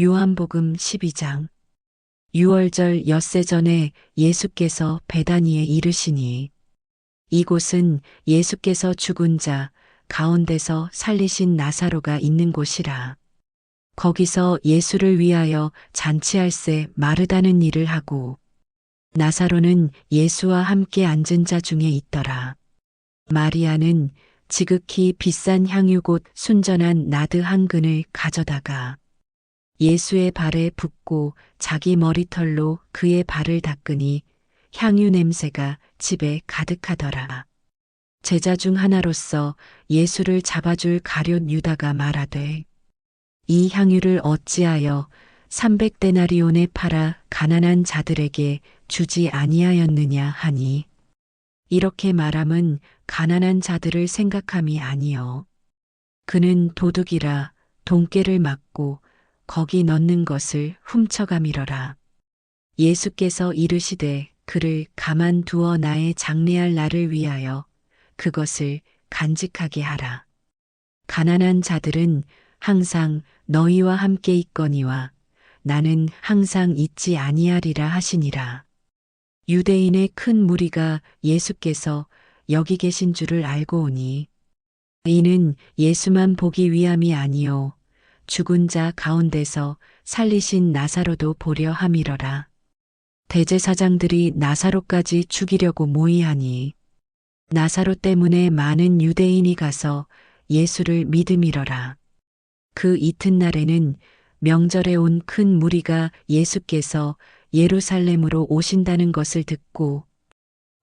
요한복음 12장. 유월절 엿새 전에 예수께서 베다니에 이르시니 이곳은 예수께서 죽은 자 가운데서 살리신 나사로가 있는 곳이라. 거기서 예수를 위하여 잔치할세 마르다는 일을 하고 나사로는 예수와 함께 앉은 자 중에 있더라. 마리아는 지극히 비싼 향유 곧 순전한 나드 한 근을 가져다가 예수의 발에 붓고 자기 머리털로 그의 발을 닦으니 향유 냄새가 집에 가득하더라. 제자 중 하나로서 예수를 잡아줄 가룟 유다가 말하되 이 향유를 어찌하여 300데나리온에 팔아 가난한 자들에게 주지 아니하였느냐 하니 이렇게 말함은 가난한 자들을 생각함이 아니요 그는 도둑이라 돈깨를 맞고 거기 넣는 것을 훔쳐가미러라. 예수께서 이르시되 그를 가만두어 나의 장례할 날을 위하여 그것을 간직하게 하라. 가난한 자들은 항상 너희와 함께 있거니와 나는 항상 있지 아니하리라 하시니라. 유대인의 큰 무리가 예수께서 여기 계신 줄을 알고 오니 이는 예수만 보기 위함이 아니요 죽은 자 가운데서 살리신 나사로도 보려 함이러라. 대제사장들이 나사로까지 죽이려고 모의하니 나사로 때문에 많은 유대인이 가서 예수를 믿음이러라. 그 이튿날에는 명절에 온 큰 무리가 예수께서 예루살렘으로 오신다는 것을 듣고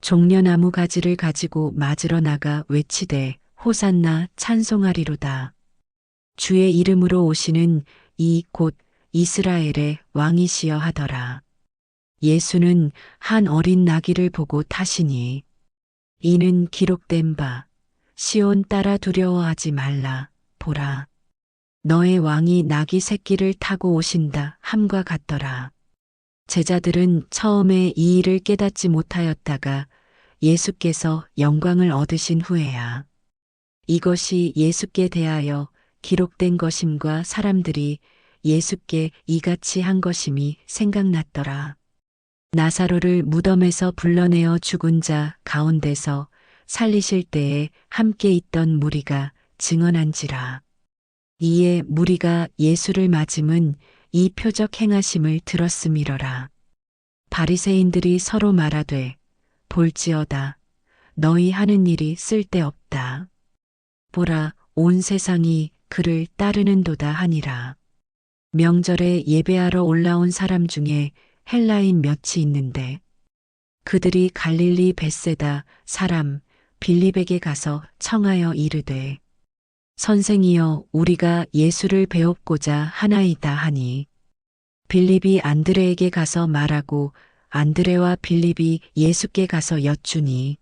종려나무 가지를 가지고 맞으러 나가 외치되 호산나 찬송하리로다. 주의 이름으로 오시는 이 곧 이스라엘의 왕이시여 하더라. 예수는 한 어린 나귀를 보고 타시니 이는 기록된 바 시온 따라 두려워하지 말라 보라 너의 왕이 나귀 새끼를 타고 오신다 함과 같더라. 제자들은 처음에 이 일을 깨닫지 못하였다가 예수께서 영광을 얻으신 후에야 이것이 예수께 대하여 기록된 것임과 사람들이 예수께 이같이 한 것임이 생각났더라. 나사로를 무덤에서 불러내어 죽은 자 가운데서 살리실 때에 함께 있던 무리가 증언한지라. 이에 무리가 예수를 맞음은 이 표적 행하심을 들었음이러라. 바리새인들이 서로 말하되 볼지어다 너희 하는 일이 쓸데없다. 보라 온 세상이 그를 따르는도다 하니라. 명절에 예배하러 올라온 사람 중에 헬라인 몇이 있는데 그들이 갈릴리 벳세다 사람 빌립에게 가서 청하여 이르되 선생이여 우리가 예수를 배웁고자 하나이다 하니 빌립이 안드레에게 가서 말하고 안드레와 빌립이 예수께 가서 여쭈니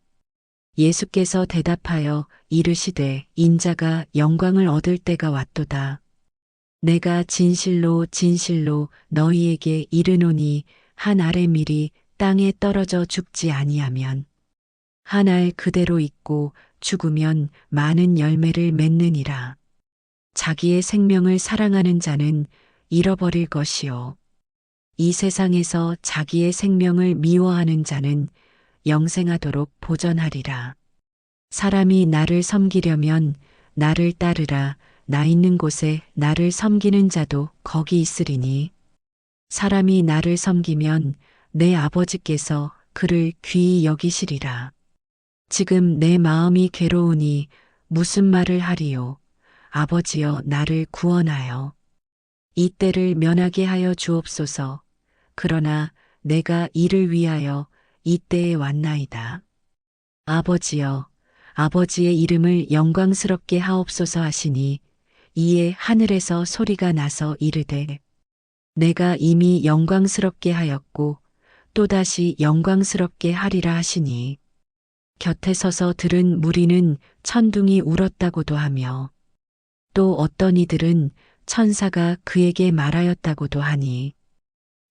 예수께서 대답하여 이르시되 인자가 영광을 얻을 때가 왔도다. 내가 진실로 진실로 너희에게 이르노니 한 알의 밀이 땅에 떨어져 죽지 아니하면 한 알 그대로 있고 죽으면 많은 열매를 맺느니라. 자기의 생명을 사랑하는 자는 잃어버릴 것이요 이 세상에서 자기의 생명을 미워하는 자는 영생하도록 보전하리라. 사람이 나를 섬기려면 나를 따르라. 나 있는 곳에 나를 섬기는 자도 거기 있으리니 사람이 나를 섬기면 내 아버지께서 그를 귀히 여기시리라. 지금 내 마음이 괴로우니 무슨 말을 하리요. 아버지여 나를 구원하여 이 때를 면하게 하여 주옵소서. 그러나 내가 이를 위하여 이 때에 왔나이다. 아버지여 아버지의 이름을 영광스럽게 하옵소서 하시니 이에 하늘에서 소리가 나서 이르되 내가 이미 영광스럽게 하였고 또다시 영광스럽게 하리라 하시니 곁에 서서 들은 무리는 천둥이 울었다고도 하며 또 어떤 이들은 천사가 그에게 말하였다고도 하니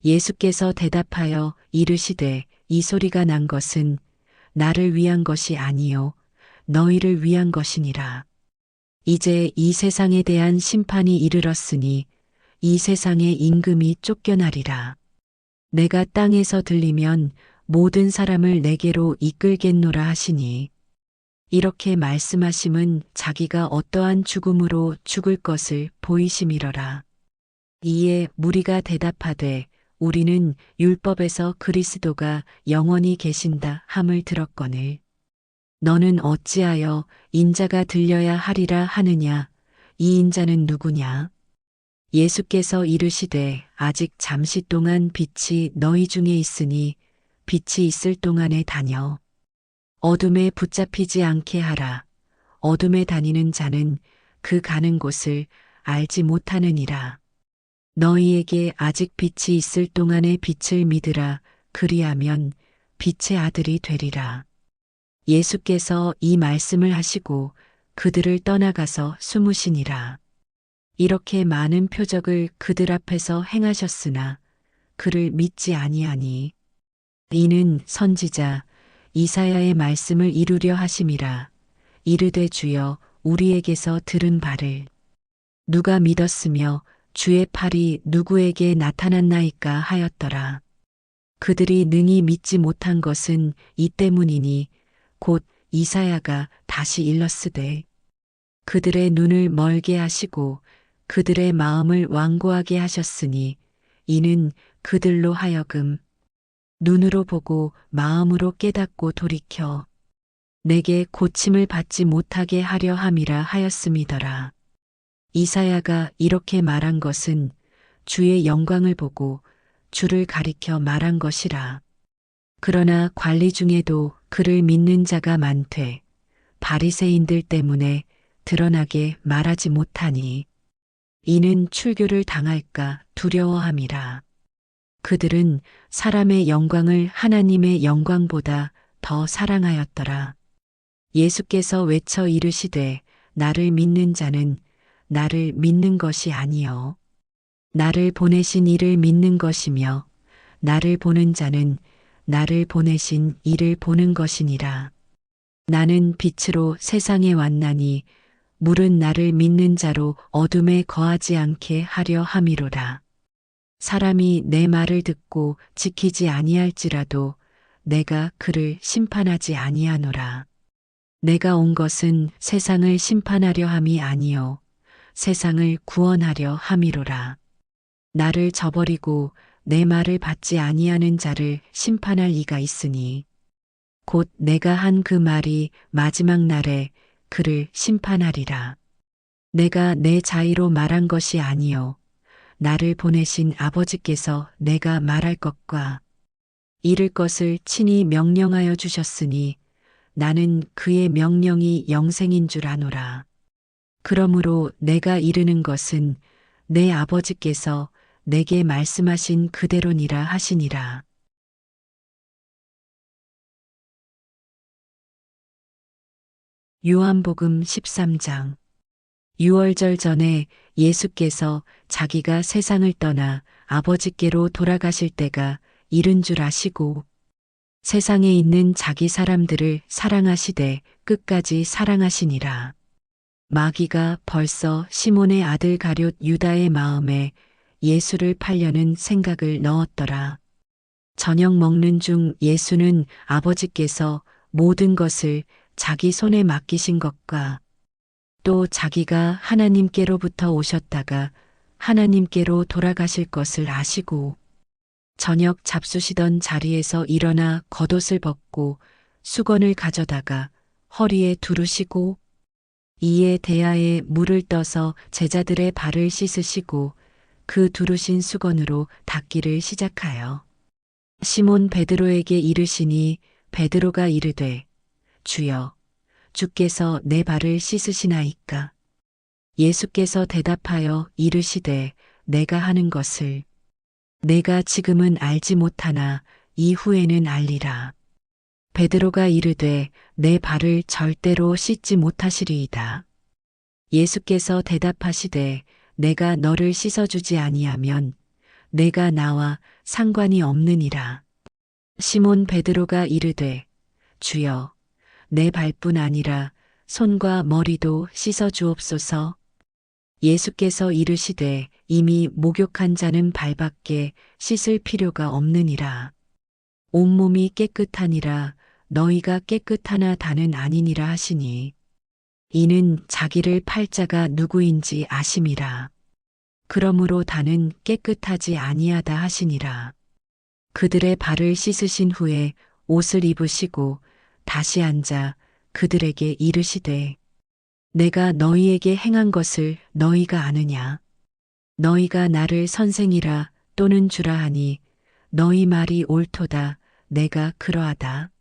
예수께서 대답하여 이르시되 이 소리가 난 것은 나를 위한 것이 아니요 너희를 위한 것이니라. 이제 이 세상에 대한 심판이 이르렀으니 이 세상의 임금이 쫓겨나리라. 내가 땅에서 들리면 모든 사람을 내게로 이끌겠노라 하시니 이렇게 말씀하심은 자기가 어떠한 죽음으로 죽을 것을 보이심이러라. 이에 무리가 대답하되 우리는 율법에서 그리스도가 영원히 계신다 함을 들었거늘 너는 어찌하여 인자가 들려야 하리라 하느냐. 이 인자는 누구냐? 예수께서 이르시되 아직 잠시 동안 빛이 너희 중에 있으니 빛이 있을 동안에 다녀 어둠에 붙잡히지 않게 하라. 어둠에 다니는 자는 그 가는 곳을 알지 못하느니라. 너희에게 아직 빛이 있을 동안에 빛을 믿으라. 그리하면 빛의 아들이 되리라. 예수께서 이 말씀을 하시고 그들을 떠나가서 숨으시니라. 이렇게 많은 표적을 그들 앞에서 행하셨으나 그를 믿지 아니하니 이는 선지자 이사야의 말씀을 이루려 하심이라. 이르되 주여 우리에게서 들은 바를 누가 믿었으며 주의 팔이 누구에게 나타났나이까 하였더라. 그들이 능히 믿지 못한 것은 이 때문이니 곧 이사야가 다시 일렀으되 그들의 눈을 멀게 하시고 그들의 마음을 완고하게 하셨으니 이는 그들로 하여금 눈으로 보고 마음으로 깨닫고 돌이켜 내게 고침을 받지 못하게 하려 함이라 하였음이더라. 이사야가 이렇게 말한 것은 주의 영광을 보고 주를 가리켜 말한 것이라. 그러나 관리 중에도 그를 믿는 자가 많되 바리새인들 때문에 드러나게 말하지 못하니 이는 출교를 당할까 두려워함이라. 그들은 사람의 영광을 하나님의 영광보다 더 사랑하였더라. 예수께서 외쳐 이르시되 나를 믿는 자는 나를 믿는 것이 아니요 나를 보내신 이를 믿는 것이며 나를 보는 자는 나를 보내신 이를 보는 것이니라. 나는 빛으로 세상에 왔나니 물은 나를 믿는 자로 어둠에 거하지 않게 하려 함이로라. 사람이 내 말을 듣고 지키지 아니할지라도 내가 그를 심판하지 아니하노라. 내가 온 것은 세상을 심판하려 함이 아니요 세상을 구원하려 함이로라. 나를 저버리고 내 말을 받지 아니하는 자를 심판할 이가 있으니 곧 내가 한 그 말이 마지막 날에 그를 심판하리라. 내가 내 자의로 말한 것이 아니요 나를 보내신 아버지께서 내가 말할 것과 이를 것을 친히 명령하여 주셨으니 나는 그의 명령이 영생인 줄 아노라. 그러므로 내가 이르는 것은 내 아버지께서 내게 말씀하신 그대로니라 하시니라. 요한복음 13장. 유월절 전에 예수께서 자기가 세상을 떠나 아버지께로 돌아가실 때가 이른 줄 아시고 세상에 있는 자기 사람들을 사랑하시되 끝까지 사랑하시니라. 마귀가 벌써 시몬의 아들 가룟 유다의 마음에 예수를 팔려는 생각을 넣었더라. 저녁 먹는 중 예수는 아버지께서 모든 것을 자기 손에 맡기신 것과 또 자기가 하나님께로부터 오셨다가 하나님께로 돌아가실 것을 아시고 저녁 잡수시던 자리에서 일어나 겉옷을 벗고 수건을 가져다가 허리에 두르시고 이에 대야에 물을 떠서 제자들의 발을 씻으시고 그 두르신 수건으로 닦기를 시작하여 시몬 베드로에게 이르시니 베드로가 이르되 주여 주께서 내 발을 씻으시나이까. 예수께서 대답하여 이르시되 내가 하는 것을 내가 지금은 알지 못하나 이후에는 알리라. 베드로가 이르되 내 발을 절대로 씻지 못하시리이다. 예수께서 대답하시되 내가 너를 씻어주지 아니하면 내가 나와 상관이 없느니라. 시몬 베드로가 이르되 주여 내 발뿐 아니라 손과 머리도 씻어 주옵소서. 예수께서 이르시되 이미 목욕한 자는 발밖에 씻을 필요가 없느니라. 온몸이 깨끗하니라 너희가 깨끗하나 다는 아니니라 하시니 이는 자기를 팔 자가 누구인지 아심이라. 그러므로 다는 깨끗하지 아니하다 하시니라. 그들의 발을 씻으신 후에 옷을 입으시고 다시 앉아 그들에게 이르시되 내가 너희에게 행한 것을 너희가 아느냐. 너희가 나를 선생이라 또는 주라 하니 너희 말이 옳도다. 내가 그러하다.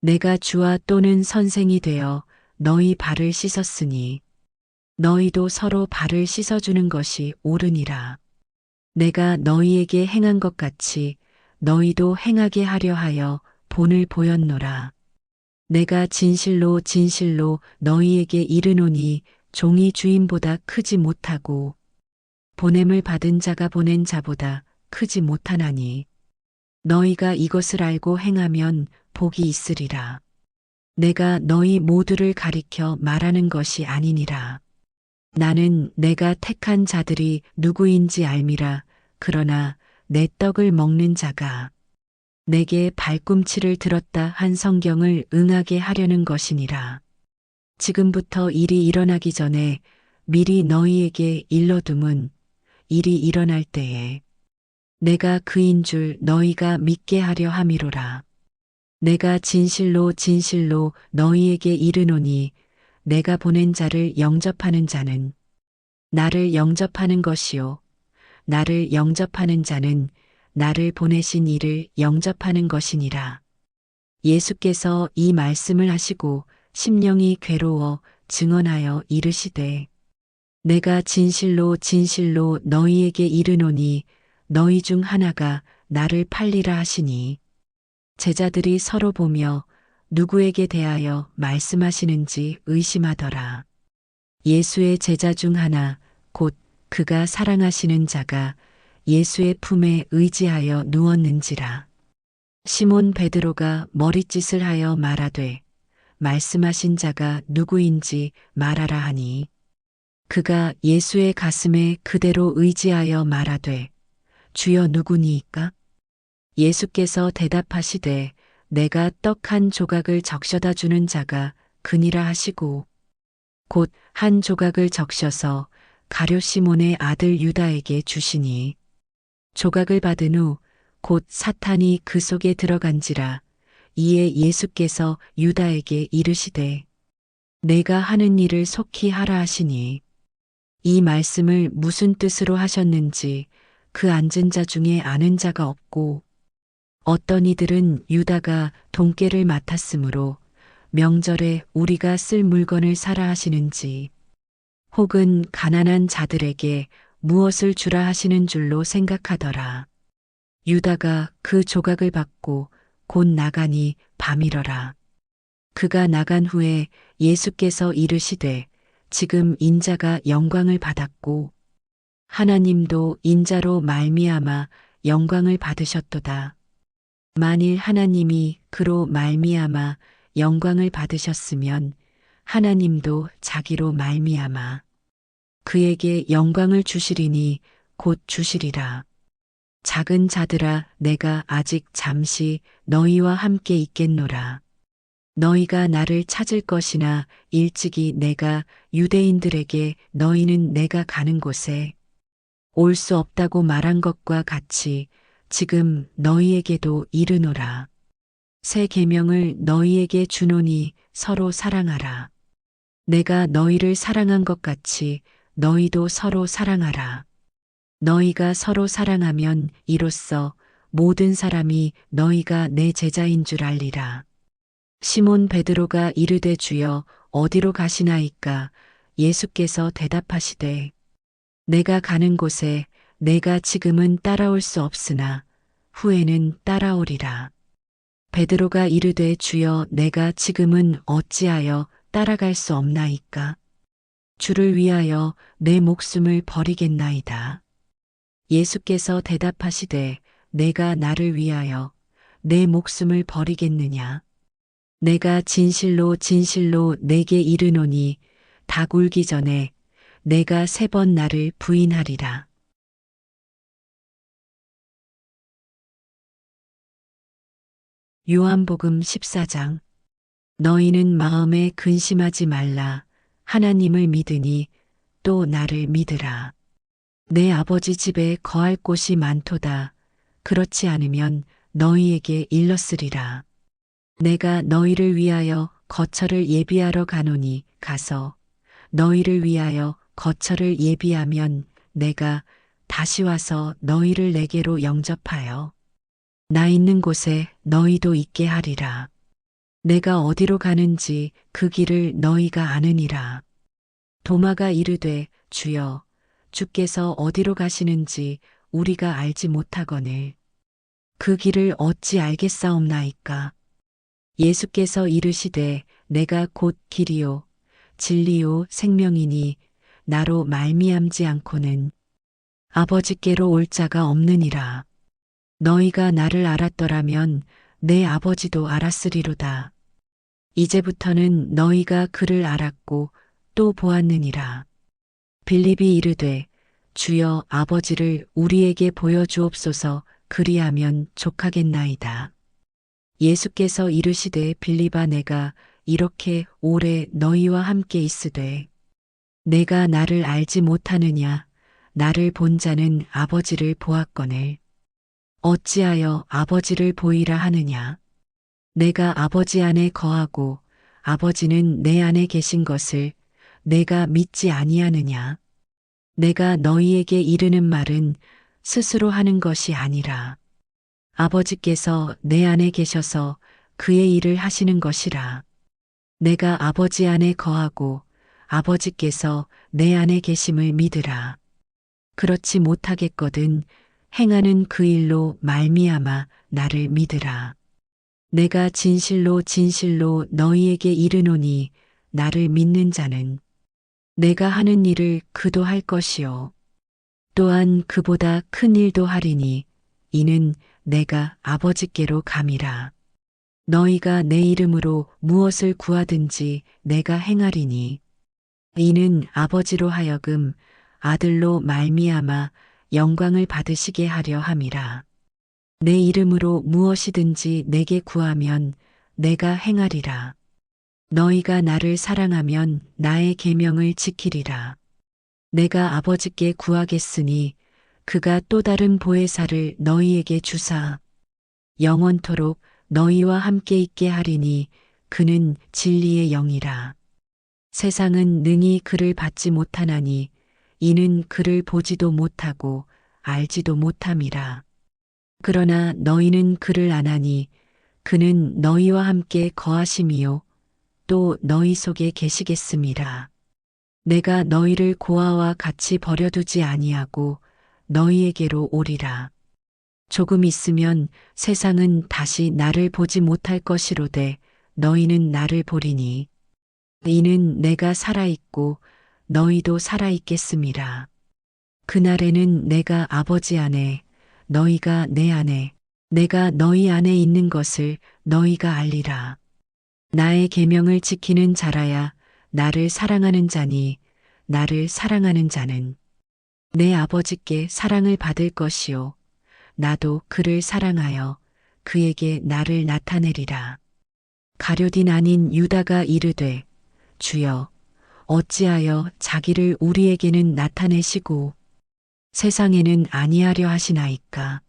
내가 주와 또는 선생이 되어 너희 발을 씻었으니 너희도 서로 발을 씻어주는 것이 옳으니라. 내가 너희에게 행한 것 같이 너희도 행하게 하려 하여 본을 보였노라. 내가 진실로 진실로 너희에게 이르노니 종이 주인보다 크지 못하고 보냄을 받은 자가 보낸 자보다 크지 못하나니 너희가 이것을 알고 행하면 복이 있으리라. 내가 너희 모두를 가리켜 말하는 것이 아니니라. 나는 내가 택한 자들이 누구인지 알미라. 그러나 내 떡을 먹는 자가 내게 발꿈치를 들었다 한 성경을 응하게 하려는 것이니라. 지금부터 일이 일어나기 전에 미리 너희에게 일러둠은 일이 일어날 때에 내가 그인 줄 너희가 믿게 하려 함이로라. 내가 진실로 진실로 너희에게 이르노니 내가 보낸 자를 영접하는 자는 나를 영접하는 것이요 나를 영접하는 자는 나를 보내신 이를 영접하는 것이니라. 예수께서 이 말씀을 하시고 심령이 괴로워 증언하여 이르시되 내가 진실로 진실로 너희에게 이르노니 너희 중 하나가 나를 팔리라 하시니 제자들이 서로 보며 누구에게 대하여 말씀하시는지 의심하더라. 예수의 제자 중 하나 곧 그가 사랑하시는 자가 예수의 품에 의지하여 누웠는지라. 시몬 베드로가 머릿짓을 하여 말하되 말씀하신 자가 누구인지 말하라 하니 그가 예수의 가슴에 그대로 의지하여 말하되 주여 누구니이까? 예수께서 대답하시되 내가 떡 한 조각을 적셔다 주는 자가 그니라 하시고 곧 한 조각을 적셔서 가룟 시몬의 아들 유다에게 주시니 조각을 받은 후 곧 사탄이 그 속에 들어간지라. 이에 예수께서 유다에게 이르시되 내가 하는 일을 속히 하라 하시니 이 말씀을 무슨 뜻으로 하셨는지 그 앉은 자 중에 아는 자가 없고 어떤 이들은 유다가 돈깨를 맡았으므로 명절에 우리가 쓸 물건을 사라 하시는지 혹은 가난한 자들에게 무엇을 주라 하시는 줄로 생각하더라. 유다가 그 조각을 받고 곧 나가니 밤이러라. 그가 나간 후에 예수께서 이르시되 지금 인자가 영광을 받았고 하나님도 인자로 말미암아 영광을 받으셨도다. 만일 하나님이 그로 말미암아 영광을 받으셨으면 하나님도 자기로 말미암아 그에게 영광을 주시리니 곧 주시리라. 작은 자들아 내가 아직 잠시 너희와 함께 있겠노라. 너희가 나를 찾을 것이나 일찍이 내가 유대인들에게 너희는 내가 가는 곳에 올 수 없다고 말한 것과 같이 지금 너희에게도 이르노라. 새 계명을 너희에게 주노니 서로 사랑하라. 내가 너희를 사랑한 것 같이 너희도 서로 사랑하라. 너희가 서로 사랑하면 이로써 모든 사람이 너희가 내 제자인 줄 알리라. 시몬 베드로가 이르되 주여 어디로 가시나이까? 예수께서 대답하시되 내가 가는 곳에 내가 지금은 따라올 수 없으나 후에는 따라오리라. 베드로가 이르되 주여 내가 지금은 어찌하여 따라갈 수 없나이까? 주를 위하여 내 목숨을 버리겠나이다. 예수께서 대답하시되 내가 나를 위하여 내 목숨을 버리겠느냐? 내가 진실로 진실로 내게 이르노니 닭 울기 전에 내가 3번 나를 부인하리라. 요한복음 14장. 너희는 마음에 근심하지 말라. 하나님을 믿으니 또 나를 믿으라. 내 아버지 집에 거할 곳이 많도다. 그렇지 않으면 너희에게 일렀으리라. 내가 너희를 위하여 거처를 예비하러 가노니 가서 너희를 위하여 거처를 예비하면 내가 다시 와서 너희를 내게로 영접하여 나 있는 곳에 너희도 있게 하리라. 내가 어디로 가는지 그 길을 너희가 아느니라. 도마가 이르되 주여 주께서 어디로 가시는지 우리가 알지 못하거늘 그 길을 어찌 알겠사옵나이까. 예수께서 이르시되 내가 곧 길이요 진리요 생명이니 나로 말미암지 않고는 아버지께로 올 자가 없느니라. 너희가 나를 알았더라면 내 아버지도 알았으리로다. 이제부터는 너희가 그를 알았고 또 보았느니라. 빌립이 이르되 주여 아버지를 우리에게 보여주옵소서. 그리하면 족하겠나이다. 예수께서 이르시되 빌립아 내가 이렇게 오래 너희와 함께 있으되 내가 나를 알지 못하느냐. 나를 본 자는 아버지를 보았거늘 어찌하여 아버지를 보이라 하느냐. 내가 아버지 안에 거하고 아버지는 내 안에 계신 것을 내가 믿지 아니하느냐. 내가 너희에게 이르는 말은 스스로 하는 것이 아니라 아버지께서 내 안에 계셔서 그의 일을 하시는 것이라. 내가 아버지 안에 거하고 아버지께서 내 안에 계심을 믿으라. 그렇지 못하겠거든 행하는 그 일로 말미암아 나를 믿으라. 내가 진실로 진실로 너희에게 이르노니 나를 믿는 자는 내가 하는 일을 그도 할 것이요 또한 그보다 큰 일도 하리니 이는 내가 아버지께로 감이라. 너희가 내 이름으로 무엇을 구하든지 내가 행하리니 이는 아버지로 하여금 아들로 말미암아 영광을 받으시게 하려 함이라. 내 이름으로 무엇이든지 내게 구하면 내가 행하리라. 너희가 나를 사랑하면 나의 계명을 지키리라. 내가 아버지께 구하겠으니 그가 또 다른 보혜사를 너희에게 주사 영원토록 너희와 함께 있게 하리니 그는 진리의 영이라. 세상은 능히 그를 받지 못하나니 이는 그를 보지도 못하고 알지도 못함이라. 그러나 너희는 그를 아나니 그는 너희와 함께 거하심이요 또 너희 속에 계시겠음이라. 내가 너희를 고아와 같이 버려두지 아니하고 너희에게로 오리라. 조금 있으면 세상은 다시 나를 보지 못할 것이로되 너희는 나를 보리니 이는 내가 살아있고 너희도 살아있겠음이라. 그날에는 내가 아버지 안에 너희가 내 안에 내가 너희 안에 있는 것을 너희가 알리라. 나의 계명을 지키는 자라야 나를 사랑하는 자니 나를 사랑하는 자는 내 아버지께 사랑을 받을 것이요 나도 그를 사랑하여 그에게 나를 나타내리라. 가룟 아닌 유다가 이르되 주여 어찌하여 자기를 우리에게는 나타내시고 세상에는 아니하려 하시나이까.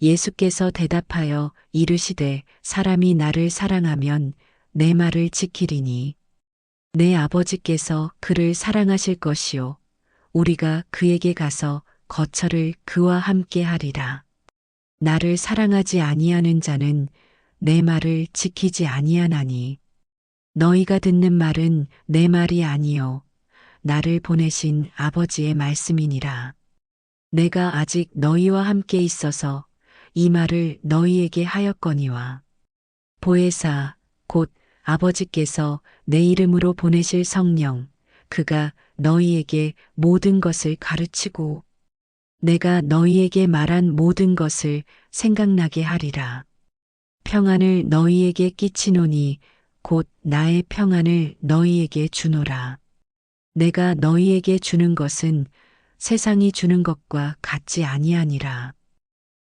예수께서 대답하여 이르시되 사람이 나를 사랑하면 내 말을 지키리니 내 아버지께서 그를 사랑하실 것이요 우리가 그에게 가서 거처를 그와 함께 하리라. 나를 사랑하지 아니하는 자는 내 말을 지키지 아니하나니 너희가 듣는 말은 내 말이 아니요 나를 보내신 아버지의 말씀이니라. 내가 아직 너희와 함께 있어서 이 말을 너희에게 하였거니와 보혜사 곧 아버지께서 내 이름으로 보내실 성령 그가 너희에게 모든 것을 가르치고 내가 너희에게 말한 모든 것을 생각나게 하리라. 평안을 너희에게 끼치노니 곧 나의 평안을 너희에게 주노라. 내가 너희에게 주는 것은 세상이 주는 것과 같지 아니하니라.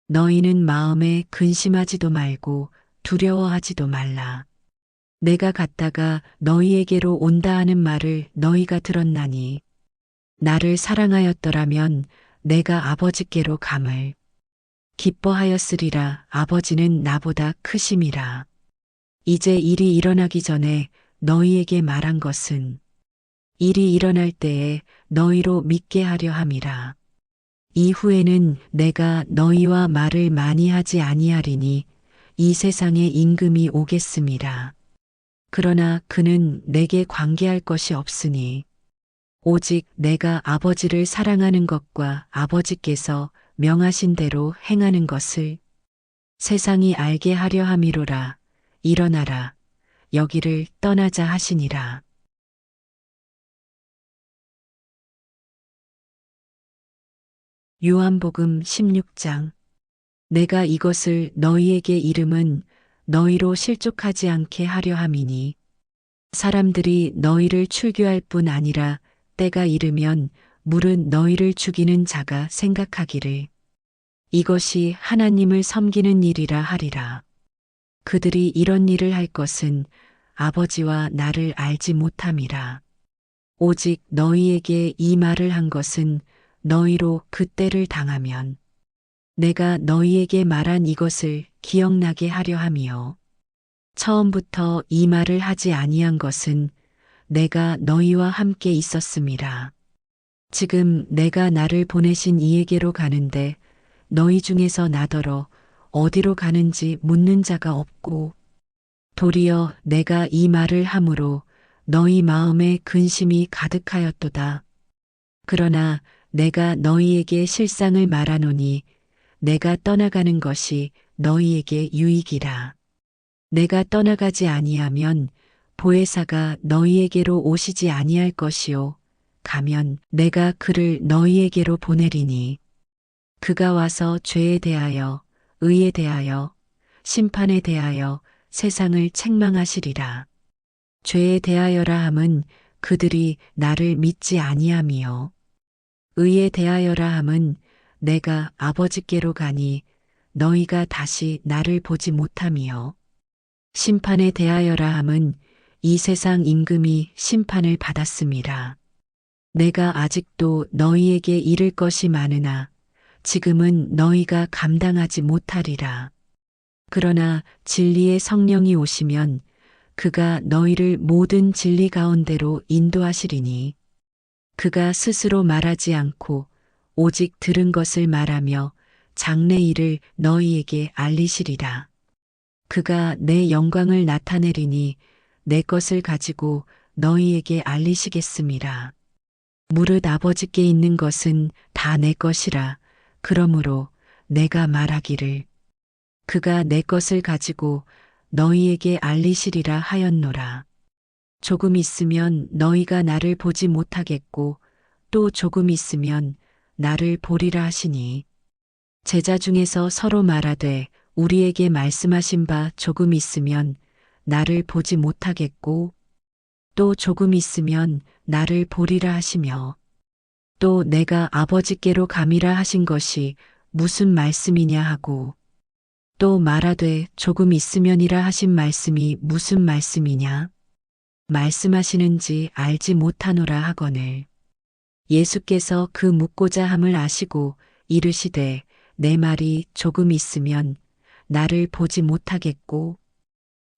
너희는 마음에 근심하지도 말고 두려워하지도 말라. 내가 갔다가 너희에게로 온다 하는 말을 너희가 들었나니 나를 사랑하였더라면 내가 아버지께로 감을 기뻐하였으리라. 아버지는 나보다 크심이라. 이제 일이 일어나기 전에 너희에게 말한 것은 일이 일어날 때에 너희로 믿게 하려 함이라. 이후에는 내가 너희와 말을 많이 하지 아니하리니 이 세상에 임금이 오겠음이라. 그러나 그는 내게 관계할 것이 없으니 오직 내가 아버지를 사랑하는 것과 아버지께서 명하신 대로 행하는 것을 세상이 알게 하려 함이로라. 일어나라. 여기를 떠나자 하시니라. 요한복음 16장. 내가 이것을 너희에게 이름은 너희로 실족하지 않게 하려 함이니 사람들이 너희를 출교할 뿐 아니라 때가 이르면 물은 너희를 죽이는 자가 생각하기를 이것이 하나님을 섬기는 일이라 하리라. 그들이 이런 일을 할 것은 아버지와 나를 알지 못함이라. 오직 너희에게 이 말을 한 것은 너희로 그 때를 당하면 내가 너희에게 말한 이것을 기억나게 하려 함이요. 처음부터 이 말을 하지 아니한 것은 내가 너희와 함께 있었음이라. 지금 내가 나를 보내신 이에게로 가는데 너희 중에서 나더러 어디로 가는지 묻는 자가 없고 도리어 내가 이 말을 함으로 너희 마음에 근심이 가득하였도다. 그러나 내가 너희에게 실상을 말하노니 내가 떠나가는 것이 너희에게 유익이라. 내가 떠나가지 아니하면 보혜사가 너희에게로 오시지 아니할 것이요 가면 내가 그를 너희에게로 보내리니 그가 와서 죄에 대하여 의에 대하여 심판에 대하여 세상을 책망하시리라. 죄에 대하여라 함은 그들이 나를 믿지 아니함이요 의에 대하여라 함은 내가 아버지께로 가니 너희가 다시 나를 보지 못함이요 심판에 대하여라 함은 이 세상 임금이 심판을 받았음이라. 내가 아직도 너희에게 이를 것이 많으나 지금은 너희가 감당하지 못하리라. 그러나 진리의 성령이 오시면 그가 너희를 모든 진리 가운데로 인도하시리니 그가 스스로 말하지 않고 오직 들은 것을 말하며 장래 일을 너희에게 알리시리라. 그가 내 영광을 나타내리니 내 것을 가지고 너희에게 알리시겠음이라. 무릇 아버지께 있는 것은 다 내 것이라. 그러므로 내가 말하기를 그가 내 것을 가지고 너희에게 알리시리라 하였노라. 조금 있으면 너희가 나를 보지 못하겠고 또 조금 있으면 나를 보리라 하시니 제자 중에서 서로 말하되 우리에게 말씀하신 바 조금 있으면 나를 보지 못하겠고 또 조금 있으면 나를 보리라 하시며 또 내가 아버지께로 감이라 하신 것이 무슨 말씀이냐 하고 또 말하되 조금 있으면이라 하신 말씀이 무슨 말씀이냐 말씀하시는지 알지 못하노라 하거늘 예수께서 그 묻고자 함을 아시고 이르시되 내 말이 조금 있으면 나를 보지 못하겠고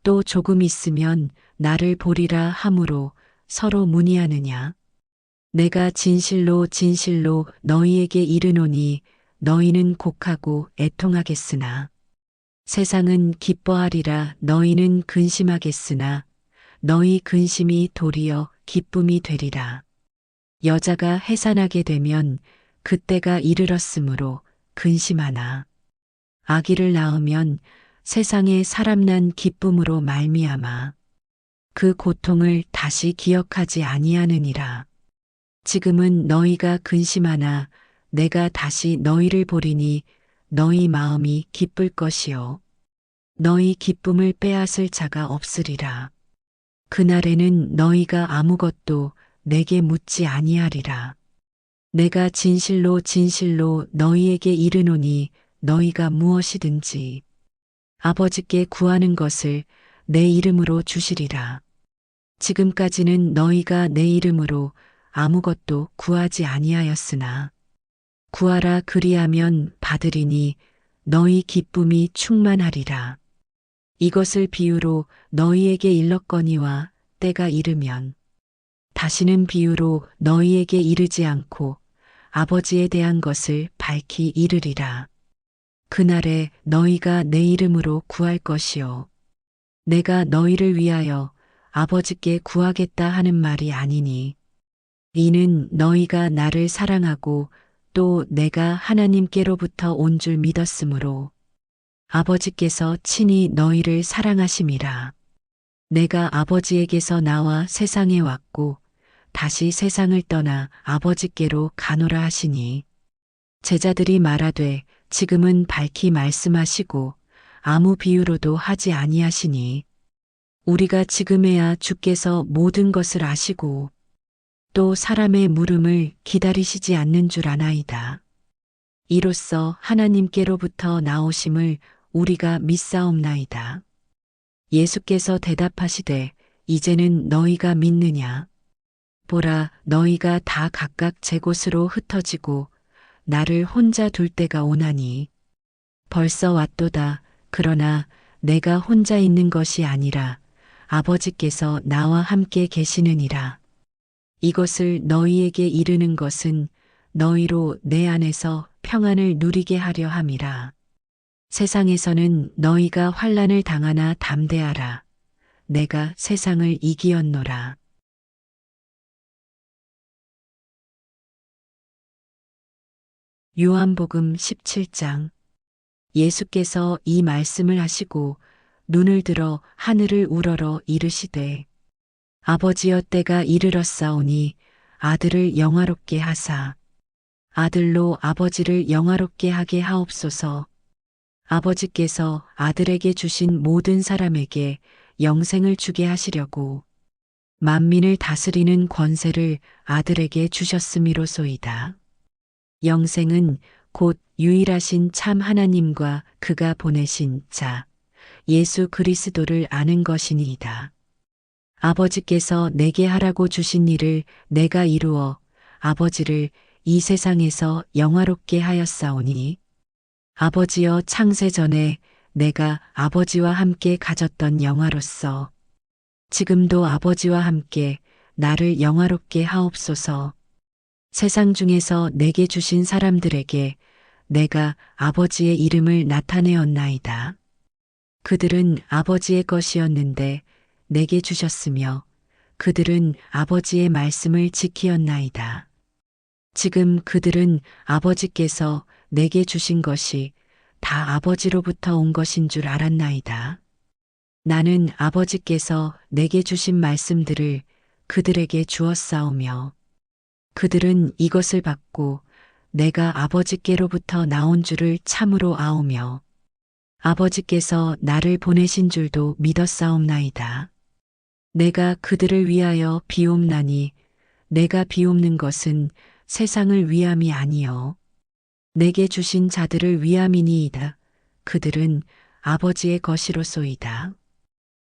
또 조금 있으면 나를 보리라 함으로 서로 문의하느냐 내가 진실로 진실로 너희에게 이르노니 너희는 곡하고 애통하겠으나 세상은 기뻐하리라. 너희는 근심하겠으나 너희 근심이 도리어 기쁨이 되리라. 여자가 해산하게 되면 그때가 이르렀으므로 근심하나 아기를 낳으면 세상에 사람 난 기쁨으로 말미암아 그 고통을 다시 기억하지 아니하느니라. 지금은 너희가 근심하나 내가 다시 너희를 보리니 너희 마음이 기쁠 것이요 너희 기쁨을 빼앗을 자가 없으리라. 그날에는 너희가 아무것도 내게 묻지 아니하리라. 내가 진실로 진실로 너희에게 이르노니 너희가 무엇이든지 아버지께 구하는 것을 내 이름으로 주시리라. 지금까지는 너희가 내 이름으로 아무것도 구하지 아니하였으나 구하라 그리하면 받으리니 너희 기쁨이 충만하리라. 이것을 비유로 너희에게 일렀거니와 때가 이르면 다시는 비유로 너희에게 이르지 않고 아버지에 대한 것을 밝히 이르리라. 그날에 너희가 내 이름으로 구할 것이요. 내가 너희를 위하여 아버지께 구하겠다 하는 말이 아니니 이는 너희가 나를 사랑하고 또 내가 하나님께로부터 온 줄 믿었으므로 아버지께서 친히 너희를 사랑하심이라. 내가 아버지에게서 나와 세상에 왔고 다시 세상을 떠나 아버지께로 가노라 하시니 제자들이 말하되 지금은 밝히 말씀하시고 아무 비유로도 하지 아니하시니 우리가 지금에야 주께서 모든 것을 아시고 또 사람의 물음을 기다리시지 않는 줄 아나이다. 이로써 하나님께로부터 나오심을 우리가 믿사옵나이다. 예수께서 대답하시되 이제는 너희가 믿느냐? 보라 너희가 다 각각 제 곳으로 흩어지고 나를 혼자 둘 때가 오나니 벌써 왔도다. 그러나 내가 혼자 있는 것이 아니라 아버지께서 나와 함께 계시느니라. 이것을 너희에게 이르는 것은 너희로 내 안에서 평안을 누리게 하려 함이라. 세상에서는 너희가 환난을 당하나 담대하라. 내가 세상을 이기었노라. 요한복음 17장. 예수께서 이 말씀을 하시고 눈을 들어 하늘을 우러러 이르시되 아버지여 때가 이르렀사오니 아들을 영화롭게 하사 아들로 아버지를 영화롭게 하게 하옵소서. 아버지께서 아들에게 주신 모든 사람에게 영생을 주게 하시려고 만민을 다스리는 권세를 아들에게 주셨음이로소이다. 영생은 곧 유일하신 참 하나님과 그가 보내신 자 예수 그리스도를 아는 것이니이다. 아버지께서 내게 하라고 주신 일을 내가 이루어 아버지를 이 세상에서 영화롭게 하였사오니 아버지여 창세 전에 내가 아버지와 함께 가졌던 영화로서 지금도 아버지와 함께 나를 영화롭게 하옵소서. 세상 중에서 내게 주신 사람들에게 내가 아버지의 이름을 나타내었나이다. 그들은 아버지의 것이었는데 내게 주셨으며 그들은 아버지의 말씀을 지키었나이다. 지금 그들은 아버지께서 내게 주신 것이 다 아버지로부터 온 것인 줄 알았나이다. 나는 아버지께서 내게 주신 말씀들을 그들에게 주었사오며 그들은 이것을 받고 내가 아버지께로부터 나온 줄을 참으로 아오며 아버지께서 나를 보내신 줄도 믿었사옵나이다. 내가 그들을 위하여 비옵나니 내가 비옵는 것은 세상을 위함이 아니요 내게 주신 자들을 위함이니이다. 그들은 아버지의 것이로소이다.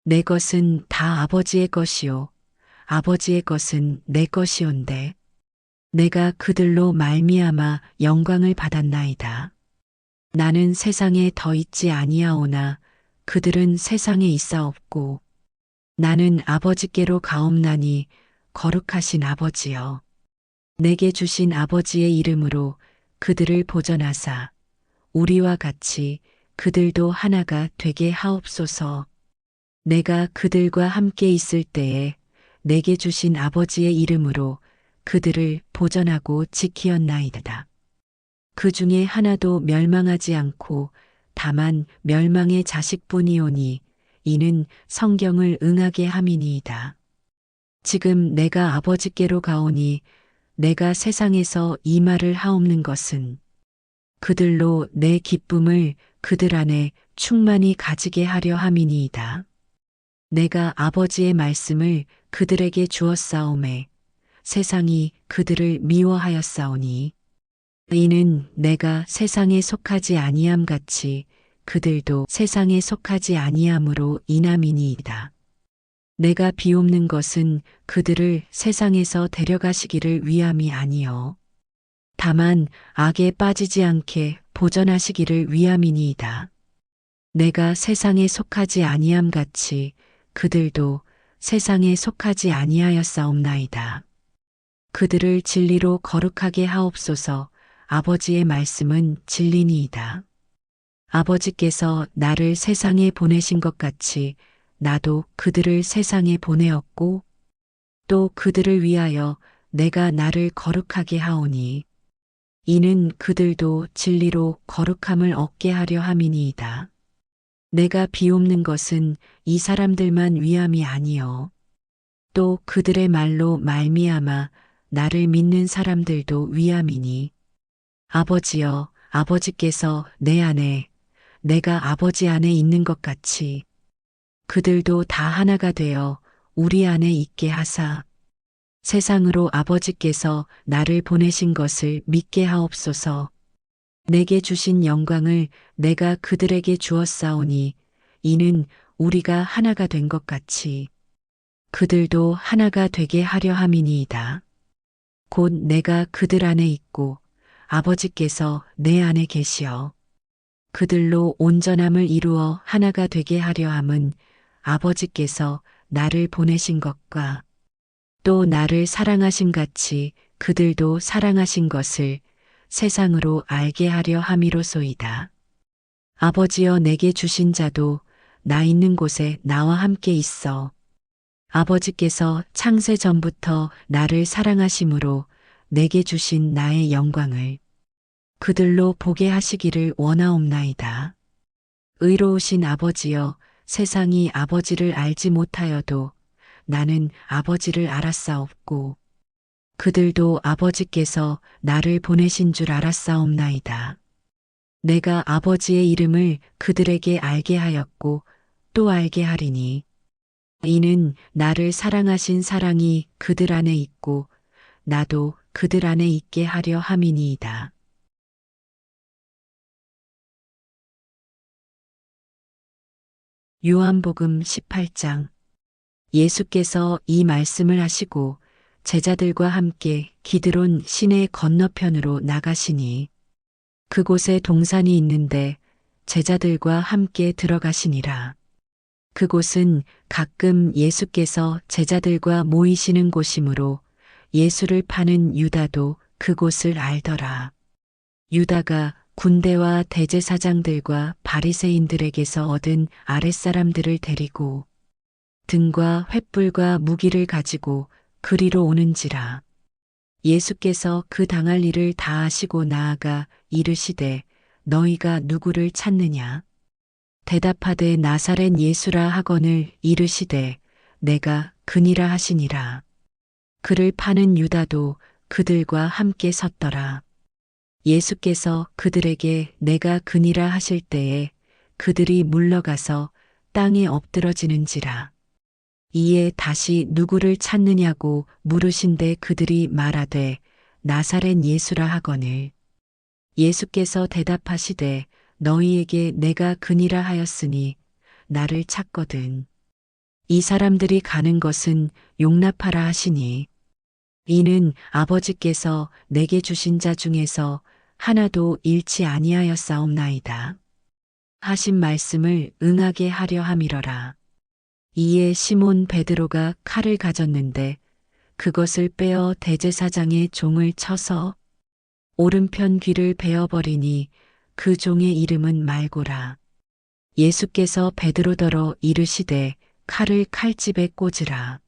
내 것은 다 아버지의 것이요 아버지의 것은 내 것이온데 내가 그들로 말미암아 영광을 받았나이다. 나는 세상에 더 있지 아니하오나 그들은 세상에 있사옵고 나는 아버지께로 가옵나니 거룩하신 아버지여 내게 주신 아버지의 이름으로 그들을 보전하사 우리와 같이 그들도 하나가 되게 하옵소서. 내가 그들과 함께 있을 때에 내게 주신 아버지의 이름으로 그들을 보전하고 지키었나이다. 그 중에 하나도 멸망하지 않고 다만 멸망의 자식뿐이오니 이는 성경을 응하게 함이니이다. 지금 내가 아버지께로 가오니 내가 세상에서 이 말을 하옵는 것은 그들로 내 기쁨을 그들 안에 충만히 가지게 하려 함이니이다. 내가 아버지의 말씀을 그들에게 주었사오매 세상이 그들을 미워하였사오니 이는 내가 세상에 속하지 아니함 같이 그들도 세상에 속하지 아니함으로 인함이니이다. 내가 비옵는 것은 그들을 세상에서 데려가시기를 위함이 아니요 다만 악에 빠지지 않게 보전하시기를 위함이니이다. 내가 세상에 속하지 아니함 같이 그들도 세상에 속하지 아니하였사옵나이다. 그들을 진리로 거룩하게 하옵소서. 아버지의 말씀은 진리니이다. 아버지께서 나를 세상에 보내신 것 같이 나도 그들을 세상에 보내었고 또 그들을 위하여 내가 나를 거룩하게 하오니 이는 그들도 진리로 거룩함을 얻게 하려 함이니이다. 내가 비옵는 것은 이 사람들만 위함이 아니요 또 그들의 말로 말미암아 나를 믿는 사람들도 위함이니 아버지여 아버지께서 내 안에 내가 아버지 안에 있는 것 같이 그들도 다 하나가 되어 우리 안에 있게 하사 세상으로 아버지께서 나를 보내신 것을 믿게 하옵소서. 내게 주신 영광을 내가 그들에게 주었사오니 이는 우리가 하나가 된 것 같이 그들도 하나가 되게 하려 함이니이다. 곧 내가 그들 안에 있고 아버지께서 내 안에 계시어 그들로 온전함을 이루어 하나가 되게 하려 함은 아버지께서 나를 보내신 것과 또 나를 사랑하심 같이 그들도 사랑하신 것을 세상으로 알게 하려 함이로소이다. 아버지여 내게 주신 자도 나 있는 곳에 나와 함께 있어 아버지께서 창세 전부터 나를 사랑하심으로 내게 주신 나의 영광을 그들로 보게 하시기를 원하옵나이다. 의로우신 아버지여 세상이 아버지를 알지 못하여도 나는 아버지를 알았사옵고 그들도 아버지께서 나를 보내신 줄 알았사옵나이다. 내가 아버지의 이름을 그들에게 알게 하였고 또 알게 하리니 이는 나를 사랑하신 사랑이 그들 안에 있고 나도 그들 안에 있게 하려 함이니이다. 요한복음 18장 예수께서 이 말씀을 하시고 제자들과 함께 기드론 시내 건너편으로 나가시니 그곳에 동산이 있는데 제자들과 함께 들어가시니라. 그곳은 가끔 예수께서 제자들과 모이시는 곳이므로 예수를 파는 유다도 그곳을 알더라. 유다가 군대와 대제사장들과 바리새인들에게서 얻은 아랫사람들을 데리고 등과 횃불과 무기를 가지고 그리로 오는지라. 예수께서 그 당할 일을 다 하시고 나아가 이르시되 너희가 누구를 찾느냐? 대답하되 나사렛 예수라 하거늘 이르시되 내가 그니라 하시니라. 그를 파는 유다도 그들과 함께 섰더라. 예수께서 그들에게 내가 그니라 하실 때에 그들이 물러가서 땅에 엎드러지는지라. 이에 다시 누구를 찾느냐고 물으신데 그들이 말하되 나사렛 예수라 하거늘. 예수께서 대답하시되 너희에게 내가 그니라 하였으니 나를 찾거든. 이 사람들이 가는 것은 용납하라 하시니 이는 아버지께서 내게 주신 자 중에서 하나도 잃지 아니하였사옵나이다. 하신 말씀을 응하게 하려 함이러라. 이에 시몬 베드로가 칼을 가졌는데 그것을 빼어 대제사장의 종을 쳐서 오른편 귀를 베어버리니 그 종의 이름은 말고라. 예수께서 베드로더러 이르시되 칼을 칼집에 꽂으라.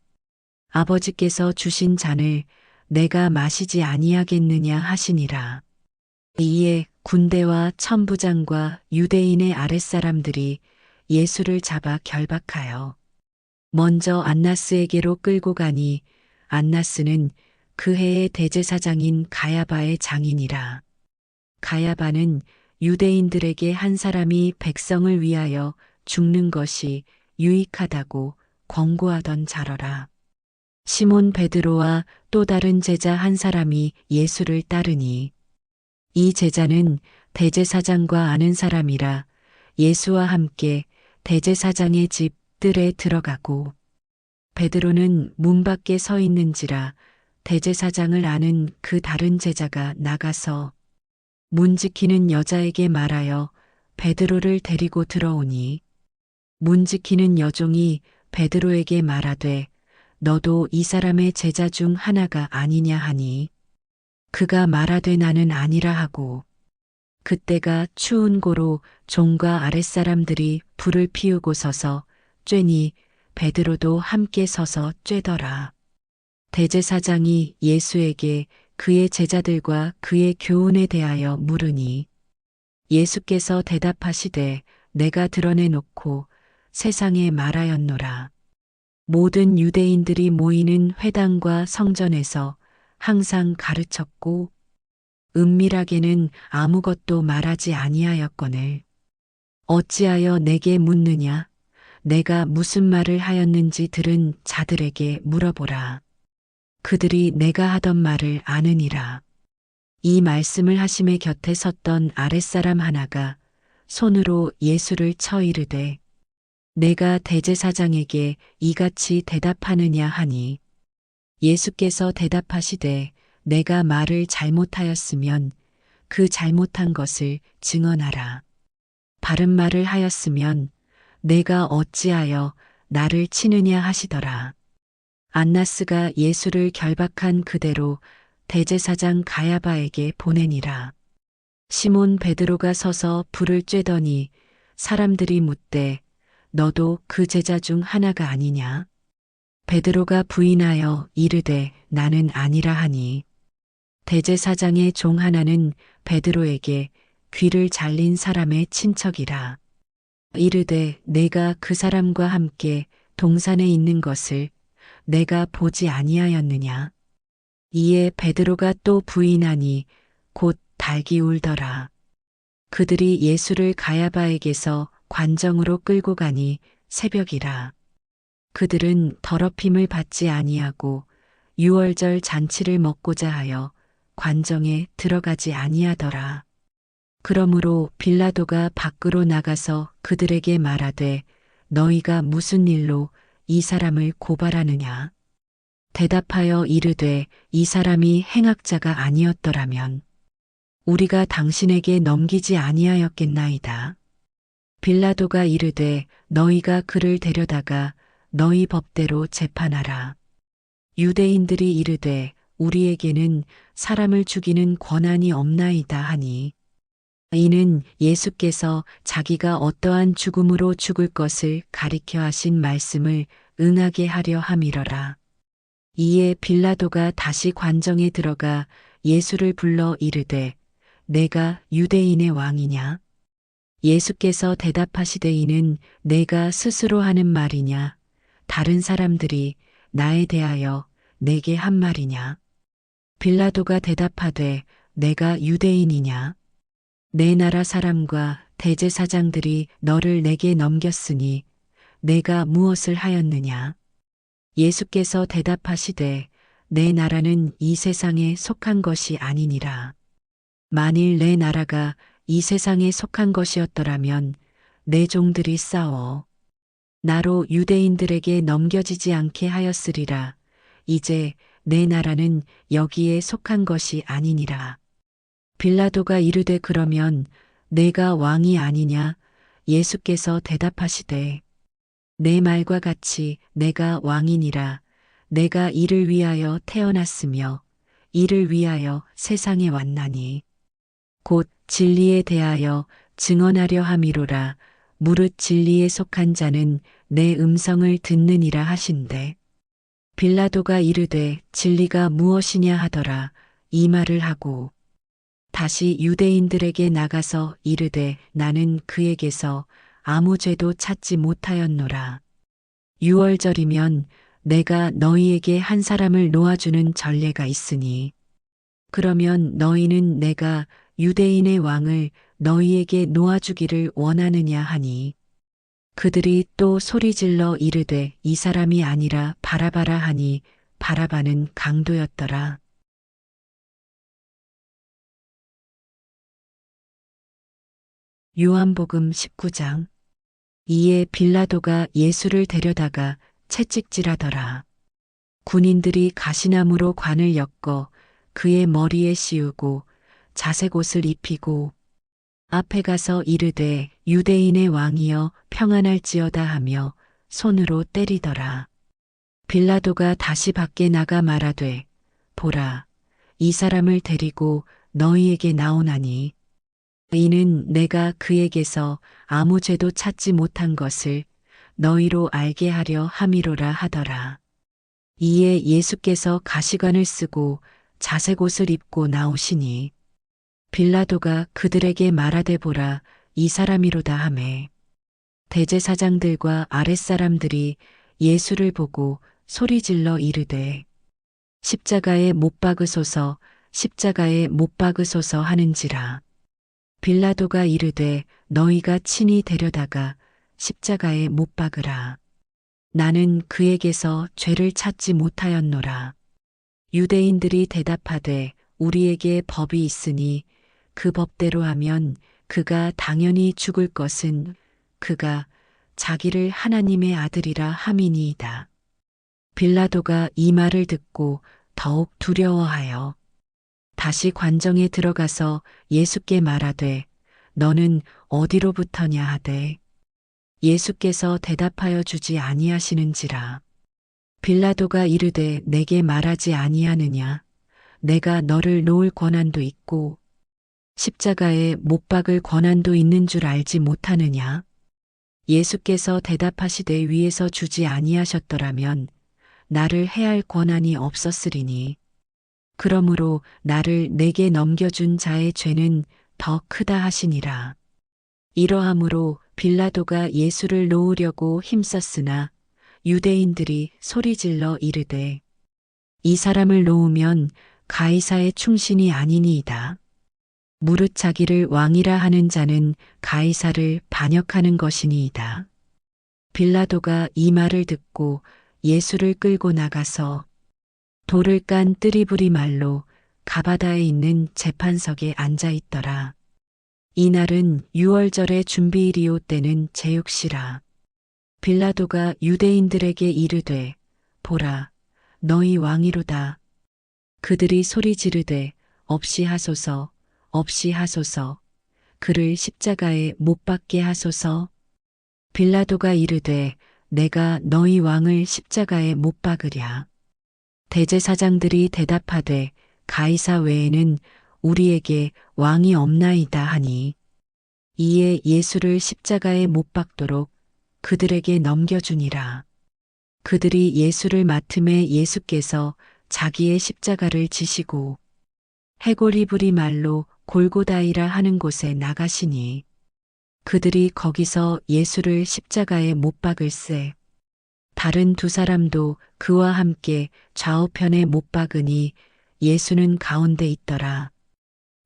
아버지께서 주신 잔을 내가 마시지 아니하겠느냐 하시니라. 이에 군대와 천부장과 유대인의 아랫사람들이 예수를 잡아 결박하여 먼저 안나스에게로 끌고 가니 안나스는 그 해의 대제사장인 가야바의 장인이라. 가야바는 유대인들에게 한 사람이 백성을 위하여 죽는 것이 유익하다고 권고하던 자러라. 시몬 베드로와 또 다른 제자 한 사람이 예수를 따르니 이 제자는 대제사장과 아는 사람이라 예수와 함께 대제사장의 집 뜰에 들어가고 베드로는 문 밖에 서 있는지라 대제사장을 아는 그 다른 제자가 나가서 문 지키는 여자에게 말하여 베드로를 데리고 들어오니 문 지키는 여종이 베드로에게 말하되 너도 이 사람의 제자 중 하나가 아니냐 하니 그가 말하되 나는 아니라 하고 그때가 추운 고로 종과 아랫사람들이 불을 피우고 서서 쬐니 베드로도 함께 서서 쬐더라. 대제사장이 예수에게 그의 제자들과 그의 교훈에 대하여 물으니 예수께서 대답하시되 내가 드러내놓고 세상에 말하였노라. 모든 유대인들이 모이는 회당과 성전에서 항상 가르쳤고 은밀하게는 아무것도 말하지 아니하였거늘 어찌하여 내게 묻느냐? 내가 무슨 말을 하였는지 들은 자들에게 물어보라. 그들이 내가 하던 말을 아느니라. 이 말씀을 하심에 곁에 섰던 아랫사람 하나가 손으로 예수를 쳐 이르되 내가 대제사장에게 이같이 대답하느냐 하니 예수께서 대답하시되 내가 말을 잘못하였으면 그 잘못한 것을 증언하라. 바른 말을 하였으면 내가 어찌하여 나를 치느냐 하시더라. 안나스가 예수를 결박한 그대로 대제사장 가야바에게 보내니라. 시몬 베드로가 서서 불을 쬐더니 사람들이 묻되 너도 그 제자 중 하나가 아니냐? 베드로가 부인하여 이르되 나는 아니라 하니 대제사장의 종 하나는 베드로에게 귀를 잘린 사람의 친척이라. 이르되 내가 그 사람과 함께 동산에 있는 것을 내가 보지 아니하였느냐? 이에 베드로가 또 부인하니 곧 닭이 울더라. 그들이 예수를 가야바에게서 관정으로 끌고 가니 새벽이라. 그들은 더럽힘을 받지 아니하고 유월절 잔치를 먹고자 하여 관정에 들어가지 아니하더라. 그러므로 빌라도가 밖으로 나가서 그들에게 말하되 너희가 무슨 일로 이 사람을 고발하느냐? 대답하여 이르되 이 사람이 행악자가 아니었더라면 우리가 당신에게 넘기지 아니하였겠나이다. 빌라도가 이르되 너희가 그를 데려다가 너희 법대로 재판하라. 유대인들이 이르되 우리에게는 사람을 죽이는 권한이 없나이다 하니 이는 예수께서 자기가 어떠한 죽음으로 죽을 것을 가리켜 하신 말씀을 응하게 하려 함이러라. 이에 빌라도가 다시 관정에 들어가 예수를 불러 이르되 내가 유대인의 왕이냐? 예수께서 대답하시되 이는 내가 스스로 하는 말이냐? 다른 사람들이 나에 대하여 내게 한 말이냐? 빌라도가 대답하되 내가 유대인이냐? 내 나라 사람과 대제사장들이 너를 내게 넘겼으니 내가 무엇을 하였느냐? 예수께서 대답하시되 내 나라는 이 세상에 속한 것이 아니니라. 만일 내 나라가 이 세상에 속한 것이었더라면 내 종들이 싸워 나로 유대인들에게 넘겨지지 않게 하였으리라. 이제 내 나라는 여기에 속한 것이 아니니라. 빌라도가 이르되 그러면 내가 왕이 아니냐? 예수께서 대답하시되 내 말과 같이 내가 왕이니라. 내가 이를 위하여 태어났으며 이를 위하여 세상에 왔나니 곧 진리에 대하여 증언하려 함이로라. 무릇 진리에 속한 자는 내 음성을 듣느니라 하신대. 빌라도가 이르되 진리가 무엇이냐 하더라. 이 말을 하고 다시 유대인들에게 나가서 이르되 나는 그에게서 아무 죄도 찾지 못하였노라. 유월절이면 내가 너희에게 한 사람을 놓아주는 전례가 있으니 그러면 너희는 내가 유대인의 왕을 너희에게 놓아주기를 원하느냐 하니 그들이 또 소리질러 이르되 이 사람이 아니라 바라바라 하니 바라바는 강도였더라. 요한복음 19장. 이에 빌라도가 예수를 데려다가 채찍질하더라. 군인들이 가시나무로 관을 엮어 그의 머리에 씌우고 자색 옷을 입히고 앞에 가서 이르되 유대인의 왕이여 평안할지어다 하며 손으로 때리더라. 빌라도가 다시 밖에 나가 말하되 보라 이 사람을 데리고 너희에게 나오나니 이는 내가 그에게서 아무 죄도 찾지 못한 것을 너희로 알게 하려 함이로라 하더라. 이에 예수께서 가시관을 쓰고 자색 옷을 입고 나오시니 빌라도가 그들에게 말하되 보라 이 사람이로다 하매 대제사장들과 아랫사람들이 예수를 보고 소리질러 이르되 십자가에 못 박으소서 십자가에 못 박으소서 하는지라. 빌라도가 이르되 너희가 친히 데려다가 십자가에 못 박으라. 나는 그에게서 죄를 찾지 못하였노라. 유대인들이 대답하되 우리에게 법이 있으니 그 법대로 하면 그가 당연히 죽을 것은 그가 자기를 하나님의 아들이라 함이니이다. 빌라도가 이 말을 듣고 더욱 두려워하여 다시 관정에 들어가서 예수께 말하되 너는 어디로부터냐 하되 예수께서 대답하여 주지 아니하시는지라. 빌라도가 이르되 내게 말하지 아니하느냐 내가 너를 놓을 권한도 있고 십자가에 못 박을 권한도 있는 줄 알지 못하느냐. 예수께서 대답하시되 위에서 주지 아니하셨더라면 나를 해할 권한이 없었으리니 그러므로 나를 내게 넘겨준 자의 죄는 더 크다 하시니라. 이러함으로 빌라도가 예수를 놓으려고 힘썼으나 유대인들이 소리질러 이르되 이 사람을 놓으면 가이사의 충신이 아니니이다. 무릇 자기를 왕이라 하는 자는 가이사를 반역하는 것이니이다. 빌라도가 이 말을 듣고 예수를 끌고 나가서 돌을 깐 뜨리부리 말로 가바다에 있는 재판석에 앉아 있더라. 이날은 유월절의 준비일이요 때는 제육시라. 빌라도가 유대인들에게 이르되 보라 너희 왕이로다. 그들이 소리 지르되 없이 하소서 없이 하소서 그를 십자가에 못 박게 하소서. 빌라도가 이르되 내가 너희 왕을 십자가에 못 박으랴. 대제사장들이 대답하되 가이사 외에는 우리에게 왕이 없나이다 하니 이에 예수를 십자가에 못 박도록 그들에게 넘겨주니라. 그들이 예수를 맡음에 예수께서 자기의 십자가를 지시고 해골이브리 말로 골고다이라 하는 곳에 나가시니 그들이 거기서 예수를 십자가에 못 박을새 다른 두 사람도 그와 함께 좌우편에 못 박으니 예수는 가운데 있더라.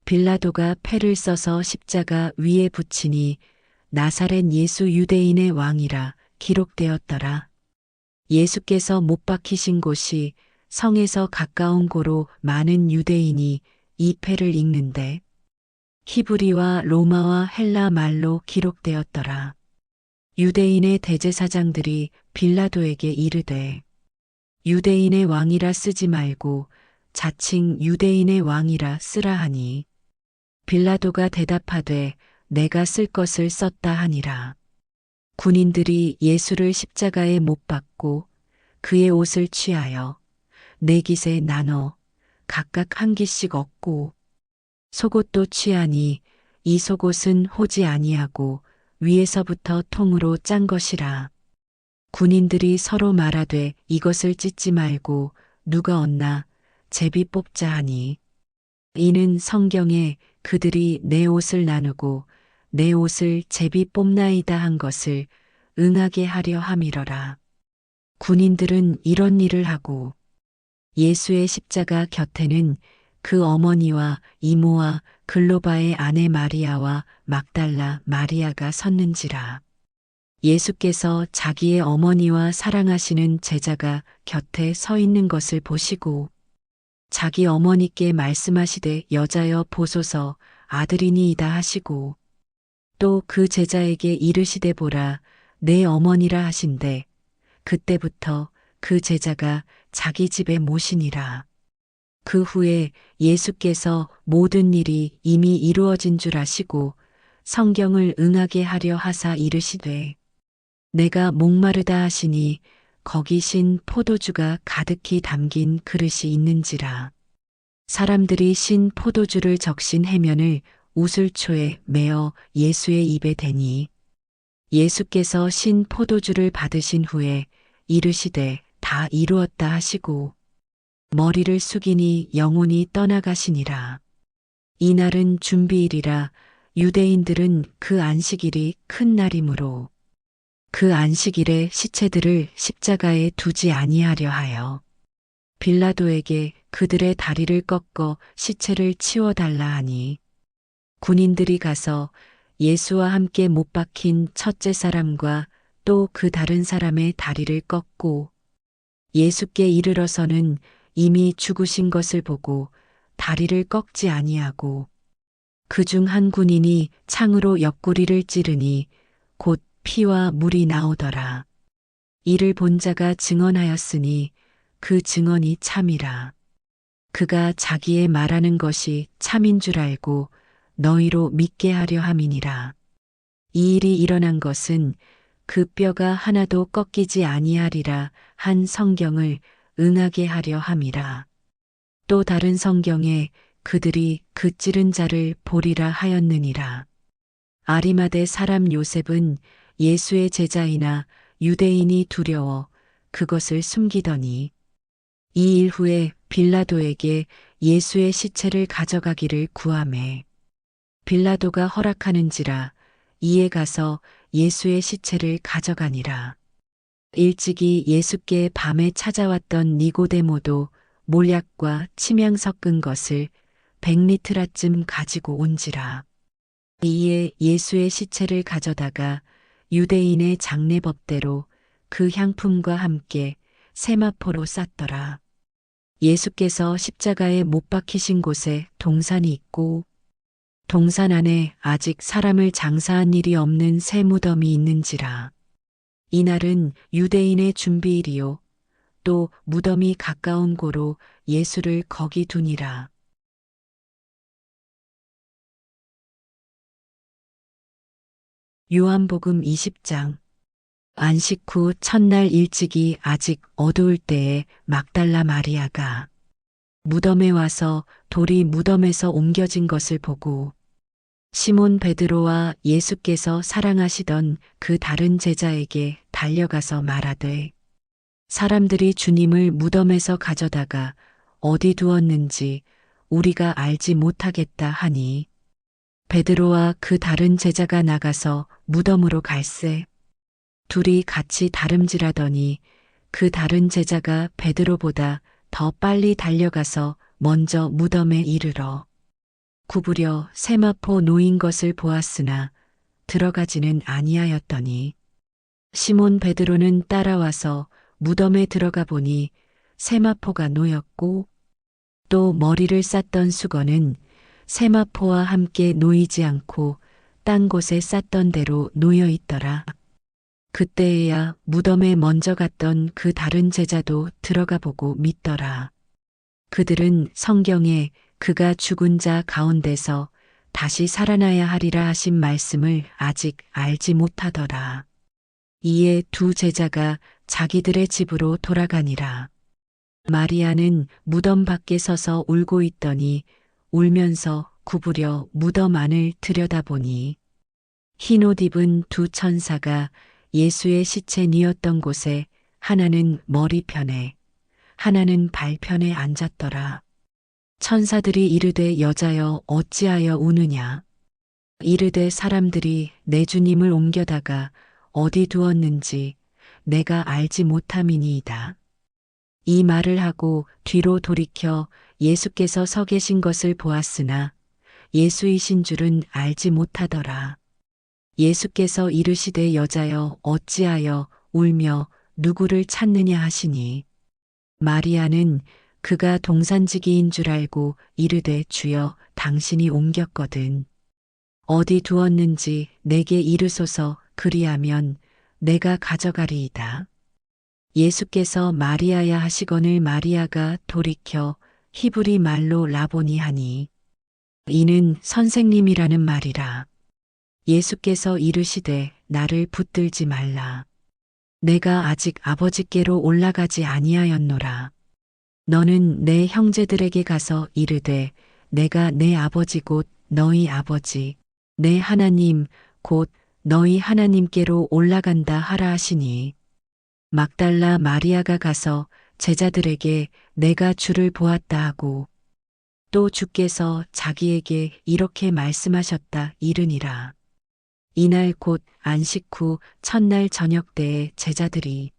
빌라도가 패를 써서 십자가 위에 붙이니 나사렛 예수 유대인의 왕이라 기록되었더라. 예수께서 못 박히신 곳이 성에서 가까운 고로 많은 유대인이 이 패를 읽는데 히브리와 로마와 헬라 말로 기록되었더라. 유대인의 대제사장들이 빌라도에게 이르되 유대인의 왕이라 쓰지 말고 자칭 유대인의 왕이라 쓰라 하니 빌라도가 대답하되 내가 쓸 것을 썼다 하니라. 군인들이 예수를 십자가에 못 박고 그의 옷을 취하여 네 깃에 나눠 각각 한 깃씩 얻고 속옷도 취하니 이 속옷은 호지 아니하고 위에서부터 통으로 짠 것이라. 군인들이 서로 말하되 이것을 찢지 말고 누가 얻나 제비 뽑자 하니 이는 성경에 그들이 내 옷을 나누고 내 옷을 제비 뽑나이다 한 것을 응하게 하려 함이러라. 군인들은 이런 일을 하고 예수의 십자가 곁에는 그 어머니와 이모와 글로바의 아내 마리아와 막달라 마리아가 섰는지라. 예수께서 자기의 어머니와 사랑하시는 제자가 곁에 서 있는 것을 보시고 자기 어머니께 말씀하시되 여자여 보소서 아들이니이다 하시고 또 그 제자에게 이르시되 보라 내 어머니라 하신대 그때부터 그 제자가 자기 집에 모시니라. 그 후에 예수께서 모든 일이 이미 이루어진 줄 아시고 성경을 응하게 하려 하사 이르시되 내가 목마르다 하시니 거기 신 포도주가 가득히 담긴 그릇이 있는지라. 사람들이 신 포도주를 적신 해면을 우슬초에 메어 예수의 입에 대니 예수께서 신 포도주를 받으신 후에 이르시되 다 이루었다 하시고 머리를 숙이니 영혼이 떠나가시니라. 이날은 준비일이라 유대인들은 그 안식일이 큰 날이므로 그 안식일에 시체들을 십자가에 두지 아니하려 하여 빌라도에게 그들의 다리를 꺾어 시체를 치워달라 하니 군인들이 가서 예수와 함께 못 박힌 첫째 사람과 또 그 다른 사람의 다리를 꺾고 예수께 이르러서는 이미 죽으신 것을 보고 다리를 꺾지 아니하고 그중 한 군인이 창으로 옆구리를 찌르니 곧 피와 물이 나오더라. 이를 본 자가 증언하였으니 그 증언이 참이라. 그가 자기의 말하는 것이 참인 줄 알고 너희로 믿게 하려 함이니라. 이 일이 일어난 것은 그 뼈가 하나도 꺾이지 아니하리라 한 성경을 응하게 하려 함이라. 또 다른 성경에 그들이 그 찌른 자를 보리라 하였느니라. 아리마대 사람 요셉은 예수의 제자이나 유대인이 두려워 그것을 숨기더니 이 일 후에 빌라도에게 예수의 시체를 가져가기를 구하매 빌라도가 허락하는지라 이에 가서 예수의 시체를 가져가니라. 일찍이 예수께 밤에 찾아왔던 니고데모도 몰약과 침향 섞은 것을 100리트라쯤 가지고 온지라. 이에 예수의 시체를 가져다가 유대인의 장례법대로 그 향품과 함께 세마포로 쌌더라. 예수께서 십자가에 못 박히신 곳에 동산이 있고 동산 안에 아직 사람을 장사한 일이 없는 새 무덤이 있는지라. 이날은 유대인의 준비일이요 또 무덤이 가까운 고로 예수를 거기 두니라. 요한복음 20장. 안식 후 첫날 일찍이 아직 어두울 때에 막달라 마리아가 무덤에 와서 돌이 무덤에서 옮겨진 것을 보고 시몬 베드로와 예수께서 사랑하시던 그 다른 제자에게 달려가서 말하되 사람들이 주님을 무덤에서 가져다가 어디 두었는지 우리가 알지 못하겠다 하니 베드로와 그 다른 제자가 나가서 무덤으로 갈새 둘이 같이 다름질하더니 그 다른 제자가 베드로보다 더 빨리 달려가서 먼저 무덤에 이르러 구부려 세마포 놓인 것을 보았으나 들어가지는 아니하였더니 시몬 베드로는 따라와서 무덤에 들어가 보니 세마포가 놓였고 또 머리를 쌌던 수건은 세마포와 함께 놓이지 않고 딴 곳에 쌌던 대로 놓여 있더라. 그때에야 무덤에 먼저 갔던 그 다른 제자도 들어가 보고 믿더라. 그들은 성경에 그가 죽은 자 가운데서 다시 살아나야 하리라 하신 말씀을 아직 알지 못하더라. 이에 두 제자가 자기들의 집으로 돌아가니라. 마리아는 무덤 밖에 서서 울고 있더니 울면서 구부려 무덤 안을 들여다보니 흰 옷 입은 두 천사가 예수의 시체니었던 곳에 하나는 머리편에 하나는 발편에 앉았더라. 천사들이 이르되 여자여 어찌하여 우느냐. 이르되 사람들이 내 주님을 옮겨다가 어디 두었는지 내가 알지 못함이니이다. 이 말을 하고 뒤로 돌이켜 예수께서 서 계신 것을 보았으나 예수이신 줄은 알지 못하더라. 예수께서 이르시되 여자여 어찌하여 울며 누구를 찾느냐 하시니 마리아는 그가 동산지기인 줄 알고 이르되 주여 당신이 옮겼거든. 어디 두었는지 내게 이르소서 그리하면 내가 가져가리이다. 예수께서 마리아야 하시거늘 마리아가 돌이켜 히브리 말로 라보니 하니 이는 선생님이라는 말이라. 예수께서 이르시되 나를 붙들지 말라. 내가 아직 아버지께로 올라가지 아니하였노라. 너는 내 형제들에게 가서 이르되 내가 내 아버지 곧 너희 아버지 내 하나님 곧 너희 하나님께로 올라간다 하라 하시니 막달라 마리아가 가서 제자들에게 내가 주를 보았다 하고 또 주께서 자기에게 이렇게 말씀하셨다 이르니라. 이날 곧 안식 후 첫날 저녁 때에 제자들이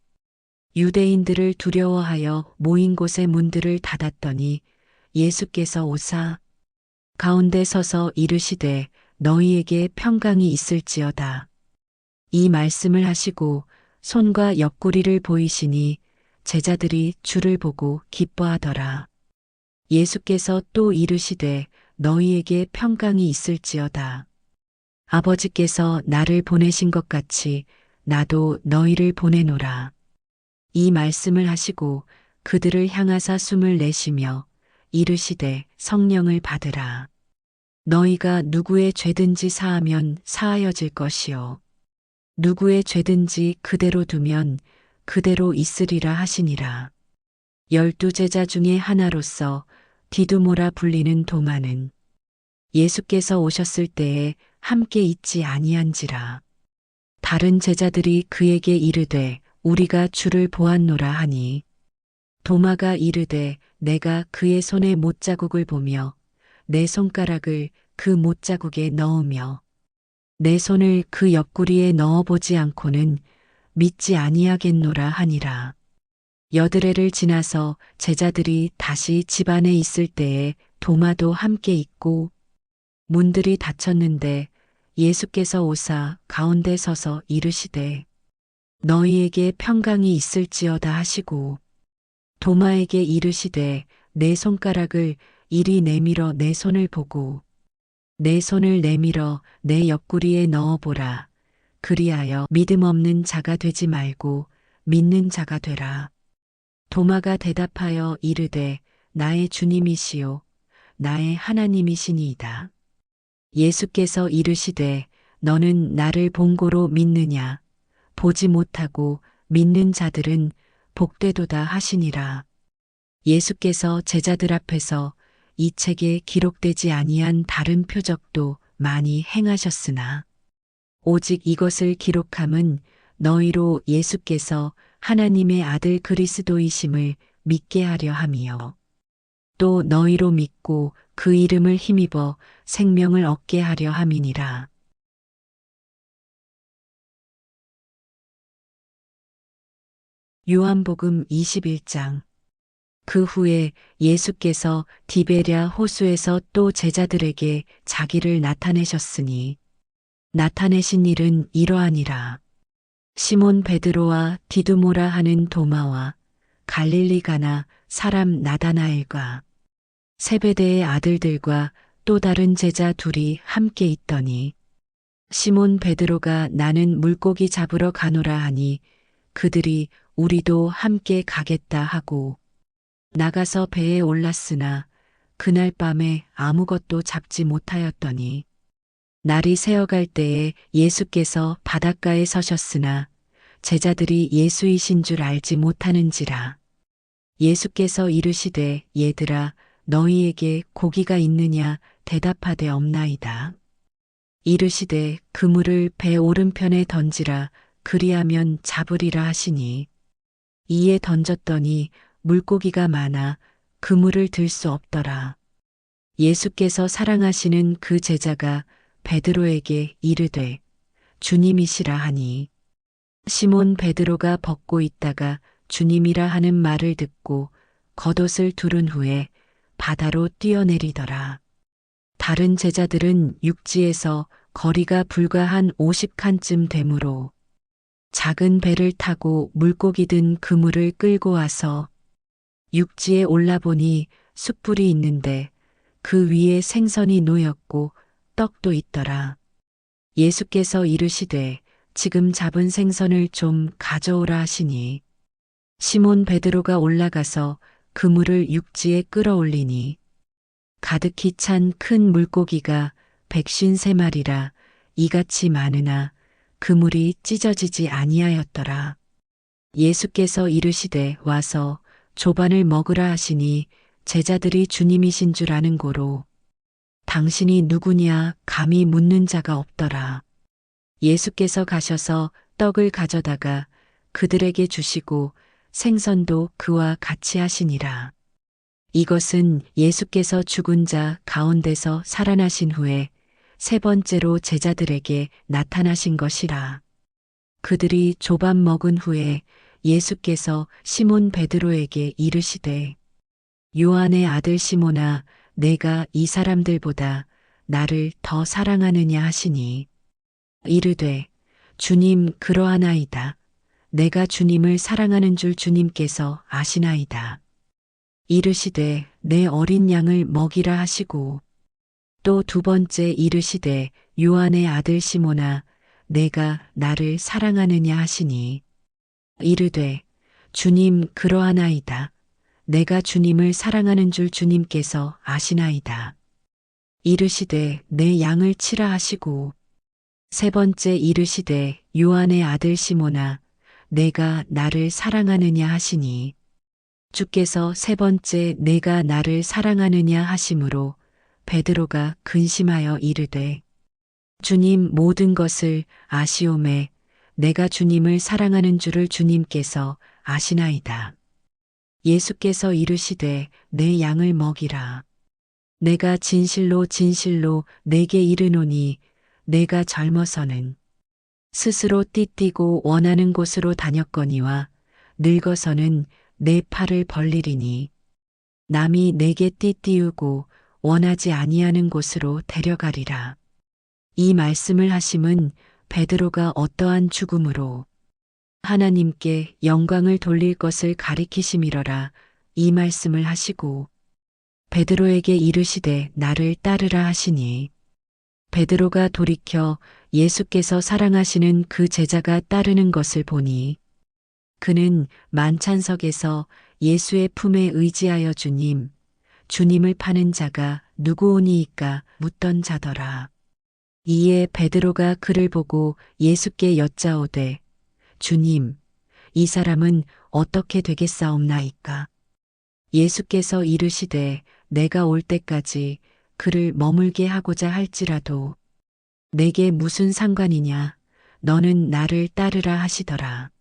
유대인들을 두려워하여 모인 곳의 문들을 닫았더니 예수께서 오사 가운데 서서 이르시되 너희에게 평강이 있을지어다. 이 말씀을 하시고 손과 옆구리를 보이시니 제자들이 주를 보고 기뻐하더라. 예수께서 또 이르시되 너희에게 평강이 있을지어다. 아버지께서 나를 보내신 것 같이 나도 너희를 보내노라. 이 말씀을 하시고 그들을 향하사 숨을 내쉬며 이르시되 성령을 받으라. 너희가 누구의 죄든지 사하면 사하여질 것이요. 누구의 죄든지 그대로 두면 그대로 있으리라 하시니라. 12 제자 중에 하나로서 디두모라 불리는 도마는 예수께서 오셨을 때에 함께 있지 아니한지라. 다른 제자들이 그에게 이르되 우리가 주를 보았노라 하니 도마가 이르되 내가 그의 손에 못자국을 보며 내 손가락을 그 못자국에 넣으며 내 손을 그 옆구리에 넣어보지 않고는 믿지 아니하겠노라 하니라. 8일을 지나서 제자들이 다시 집 안에 있을 때에 도마도 함께 있고 문들이 닫혔는데 예수께서 오사 가운데 서서 이르시되 너희에게 평강이 있을지어다 하시고 도마에게 이르시되 내 손가락을 이리 내밀어 내 손을 보고 내 손을 내밀어 내 옆구리에 넣어보라. 그리하여 믿음 없는 자가 되지 말고 믿는 자가 되라. 도마가 대답하여 이르되 나의 주님이시요 나의 하나님이시니이다. 예수께서 이르시되 너는 나를 본고로 믿느냐 보지 못하고 믿는 자들은 복되도다 하시니라. 예수께서 제자들 앞에서 이 책에 기록되지 아니한 다른 표적도 많이 행하셨으나 오직 이것을 기록함은 너희로 예수께서 하나님의 아들 그리스도이심을 믿게 하려 함이요. 또 너희로 믿고 그 이름을 힘입어 생명을 얻게 하려 함이니라. 요한복음 21장. 그 후에 예수께서 디베랴 호수에서 또 제자들에게 자기를 나타내셨으니 나타내신 일은 이러하니라. 시몬 베드로와 디두모라 하는 도마와 갈릴리 가나 사람 나다나엘과 세베대의 아들들과 또 다른 제자 둘이 함께 있더니 시몬 베드로가 나는 물고기 잡으러 가노라 하니 그들이 우리도 함께 가겠다 하고 나가서 배에 올랐으나 그날 밤에 아무것도 잡지 못하였더니 날이 새어갈 때에 예수께서 바닷가에 서셨으나 제자들이 예수이신 줄 알지 못하는지라. 예수께서 이르시되 얘들아 너희에게 고기가 있느냐 대답하되 없나이다. 이르시되 그물을 배 오른편에 던지라 그리하면 잡으리라 하시니 이에 던졌더니 물고기가 많아 그물을 들 수 없더라. 예수께서 사랑하시는 그 제자가 베드로에게 이르되 주님이시라 하니 시몬 베드로가 벗고 있다가 주님이라 하는 말을 듣고 겉옷을 두른 후에 바다로 뛰어내리더라. 다른 제자들은 육지에서 거리가 불과 한 50칸쯤 되므로 작은 배를 타고 물고기 든 그물을 끌고 와서 육지에 올라보니 숯불이 있는데 그 위에 생선이 놓였고 떡도 있더라. 예수께서 이르시되 지금 잡은 생선을 좀 가져오라 하시니 시몬 베드로가 올라가서 그물을 육지에 끌어올리니 가득히 찬 큰 물고기가 153마리라 이같이 많으나 그물이 찢어지지 아니하였더라. 예수께서 이르시되 와서 조반을 먹으라 하시니 제자들이 주님이신 줄 아는 고로 당신이 누구냐 감히 묻는 자가 없더라. 예수께서 가셔서 떡을 가져다가 그들에게 주시고 생선도 그와 같이 하시니라. 이것은 예수께서 죽은 자 가운데서 살아나신 후에 세 번째로 제자들에게 나타나신 것이라. 그들이 조반 먹은 후에 예수께서 시몬 베드로에게 이르시되 요한의 아들 시몬아 내가 이 사람들보다 나를 더 사랑하느냐 하시니 이르되 주님 그러하나이다. 내가 주님을 사랑하는 줄 주님께서 아시나이다. 이르시되 내 어린 양을 먹이라 하시고 또 두 번째 이르시되 요한의 아들 시몬아 내가 나를 사랑하느냐 하시니 이르되 주님 그러하나이다. 내가 주님을 사랑하는 줄 주님께서 아시나이다. 이르시되 내 양을 치라 하시고 세 번째 이르시되 요한의 아들 시몬아 내가 나를 사랑하느냐 하시니 주께서 세 번째 내가 나를 사랑하느냐 하심으로 베드로가 근심하여 이르되 주님 모든 것을 아시오매 내가 주님을 사랑하는 줄을 주님께서 아시나이다. 예수께서 이르시되 내 양을 먹이라. 내가 진실로 진실로 내게 이르노니 내가 젊어서는 스스로 띠띠고 원하는 곳으로 다녔거니와 늙어서는 내 팔을 벌리리니 남이 내게 띠띠우고 원하지 아니하는 곳으로 데려가리라. 이 말씀을 하심은 베드로가 어떠한 죽음으로 하나님께 영광을 돌릴 것을 가리키심이러라 이 말씀을 하시고 베드로에게 이르시되 나를 따르라 하시니 베드로가 돌이켜 예수께서 사랑하시는 그 제자가 따르는 것을 보니 그는 만찬석에서 예수의 품에 의지하여 주님을 파는 자가 누구오니이까 묻던 자더라. 이에 베드로가 그를 보고 예수께 여짜오되 주님, 이 사람은 어떻게 되겠사옵나이까? 예수께서 이르시되 내가 올 때까지 그를 머물게 하고자 할지라도 내게 무슨 상관이냐? 너는 나를 따르라 하시더라.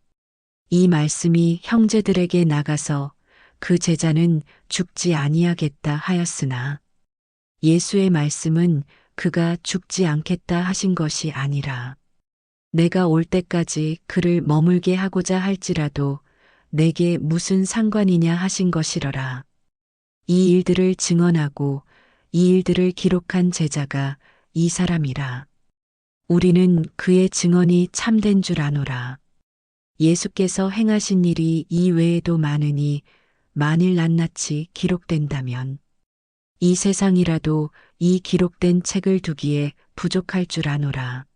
이 말씀이 형제들에게 나가서 그 제자는 죽지 아니하겠다 하였으나 예수의 말씀은 그가 죽지 않겠다 하신 것이 아니라 내가 올 때까지 그를 머물게 하고자 할지라도 내게 무슨 상관이냐 하신 것이러라. 이 일들을 증언하고 이 일들을 기록한 제자가 이 사람이라. 우리는 그의 증언이 참된 줄 아노라. 예수께서 행하신 일이 이 외에도 많으니 만일 낱낱이 기록된다면 이 세상이라도 이 기록된 책을 두기에 부족할 줄 아노라.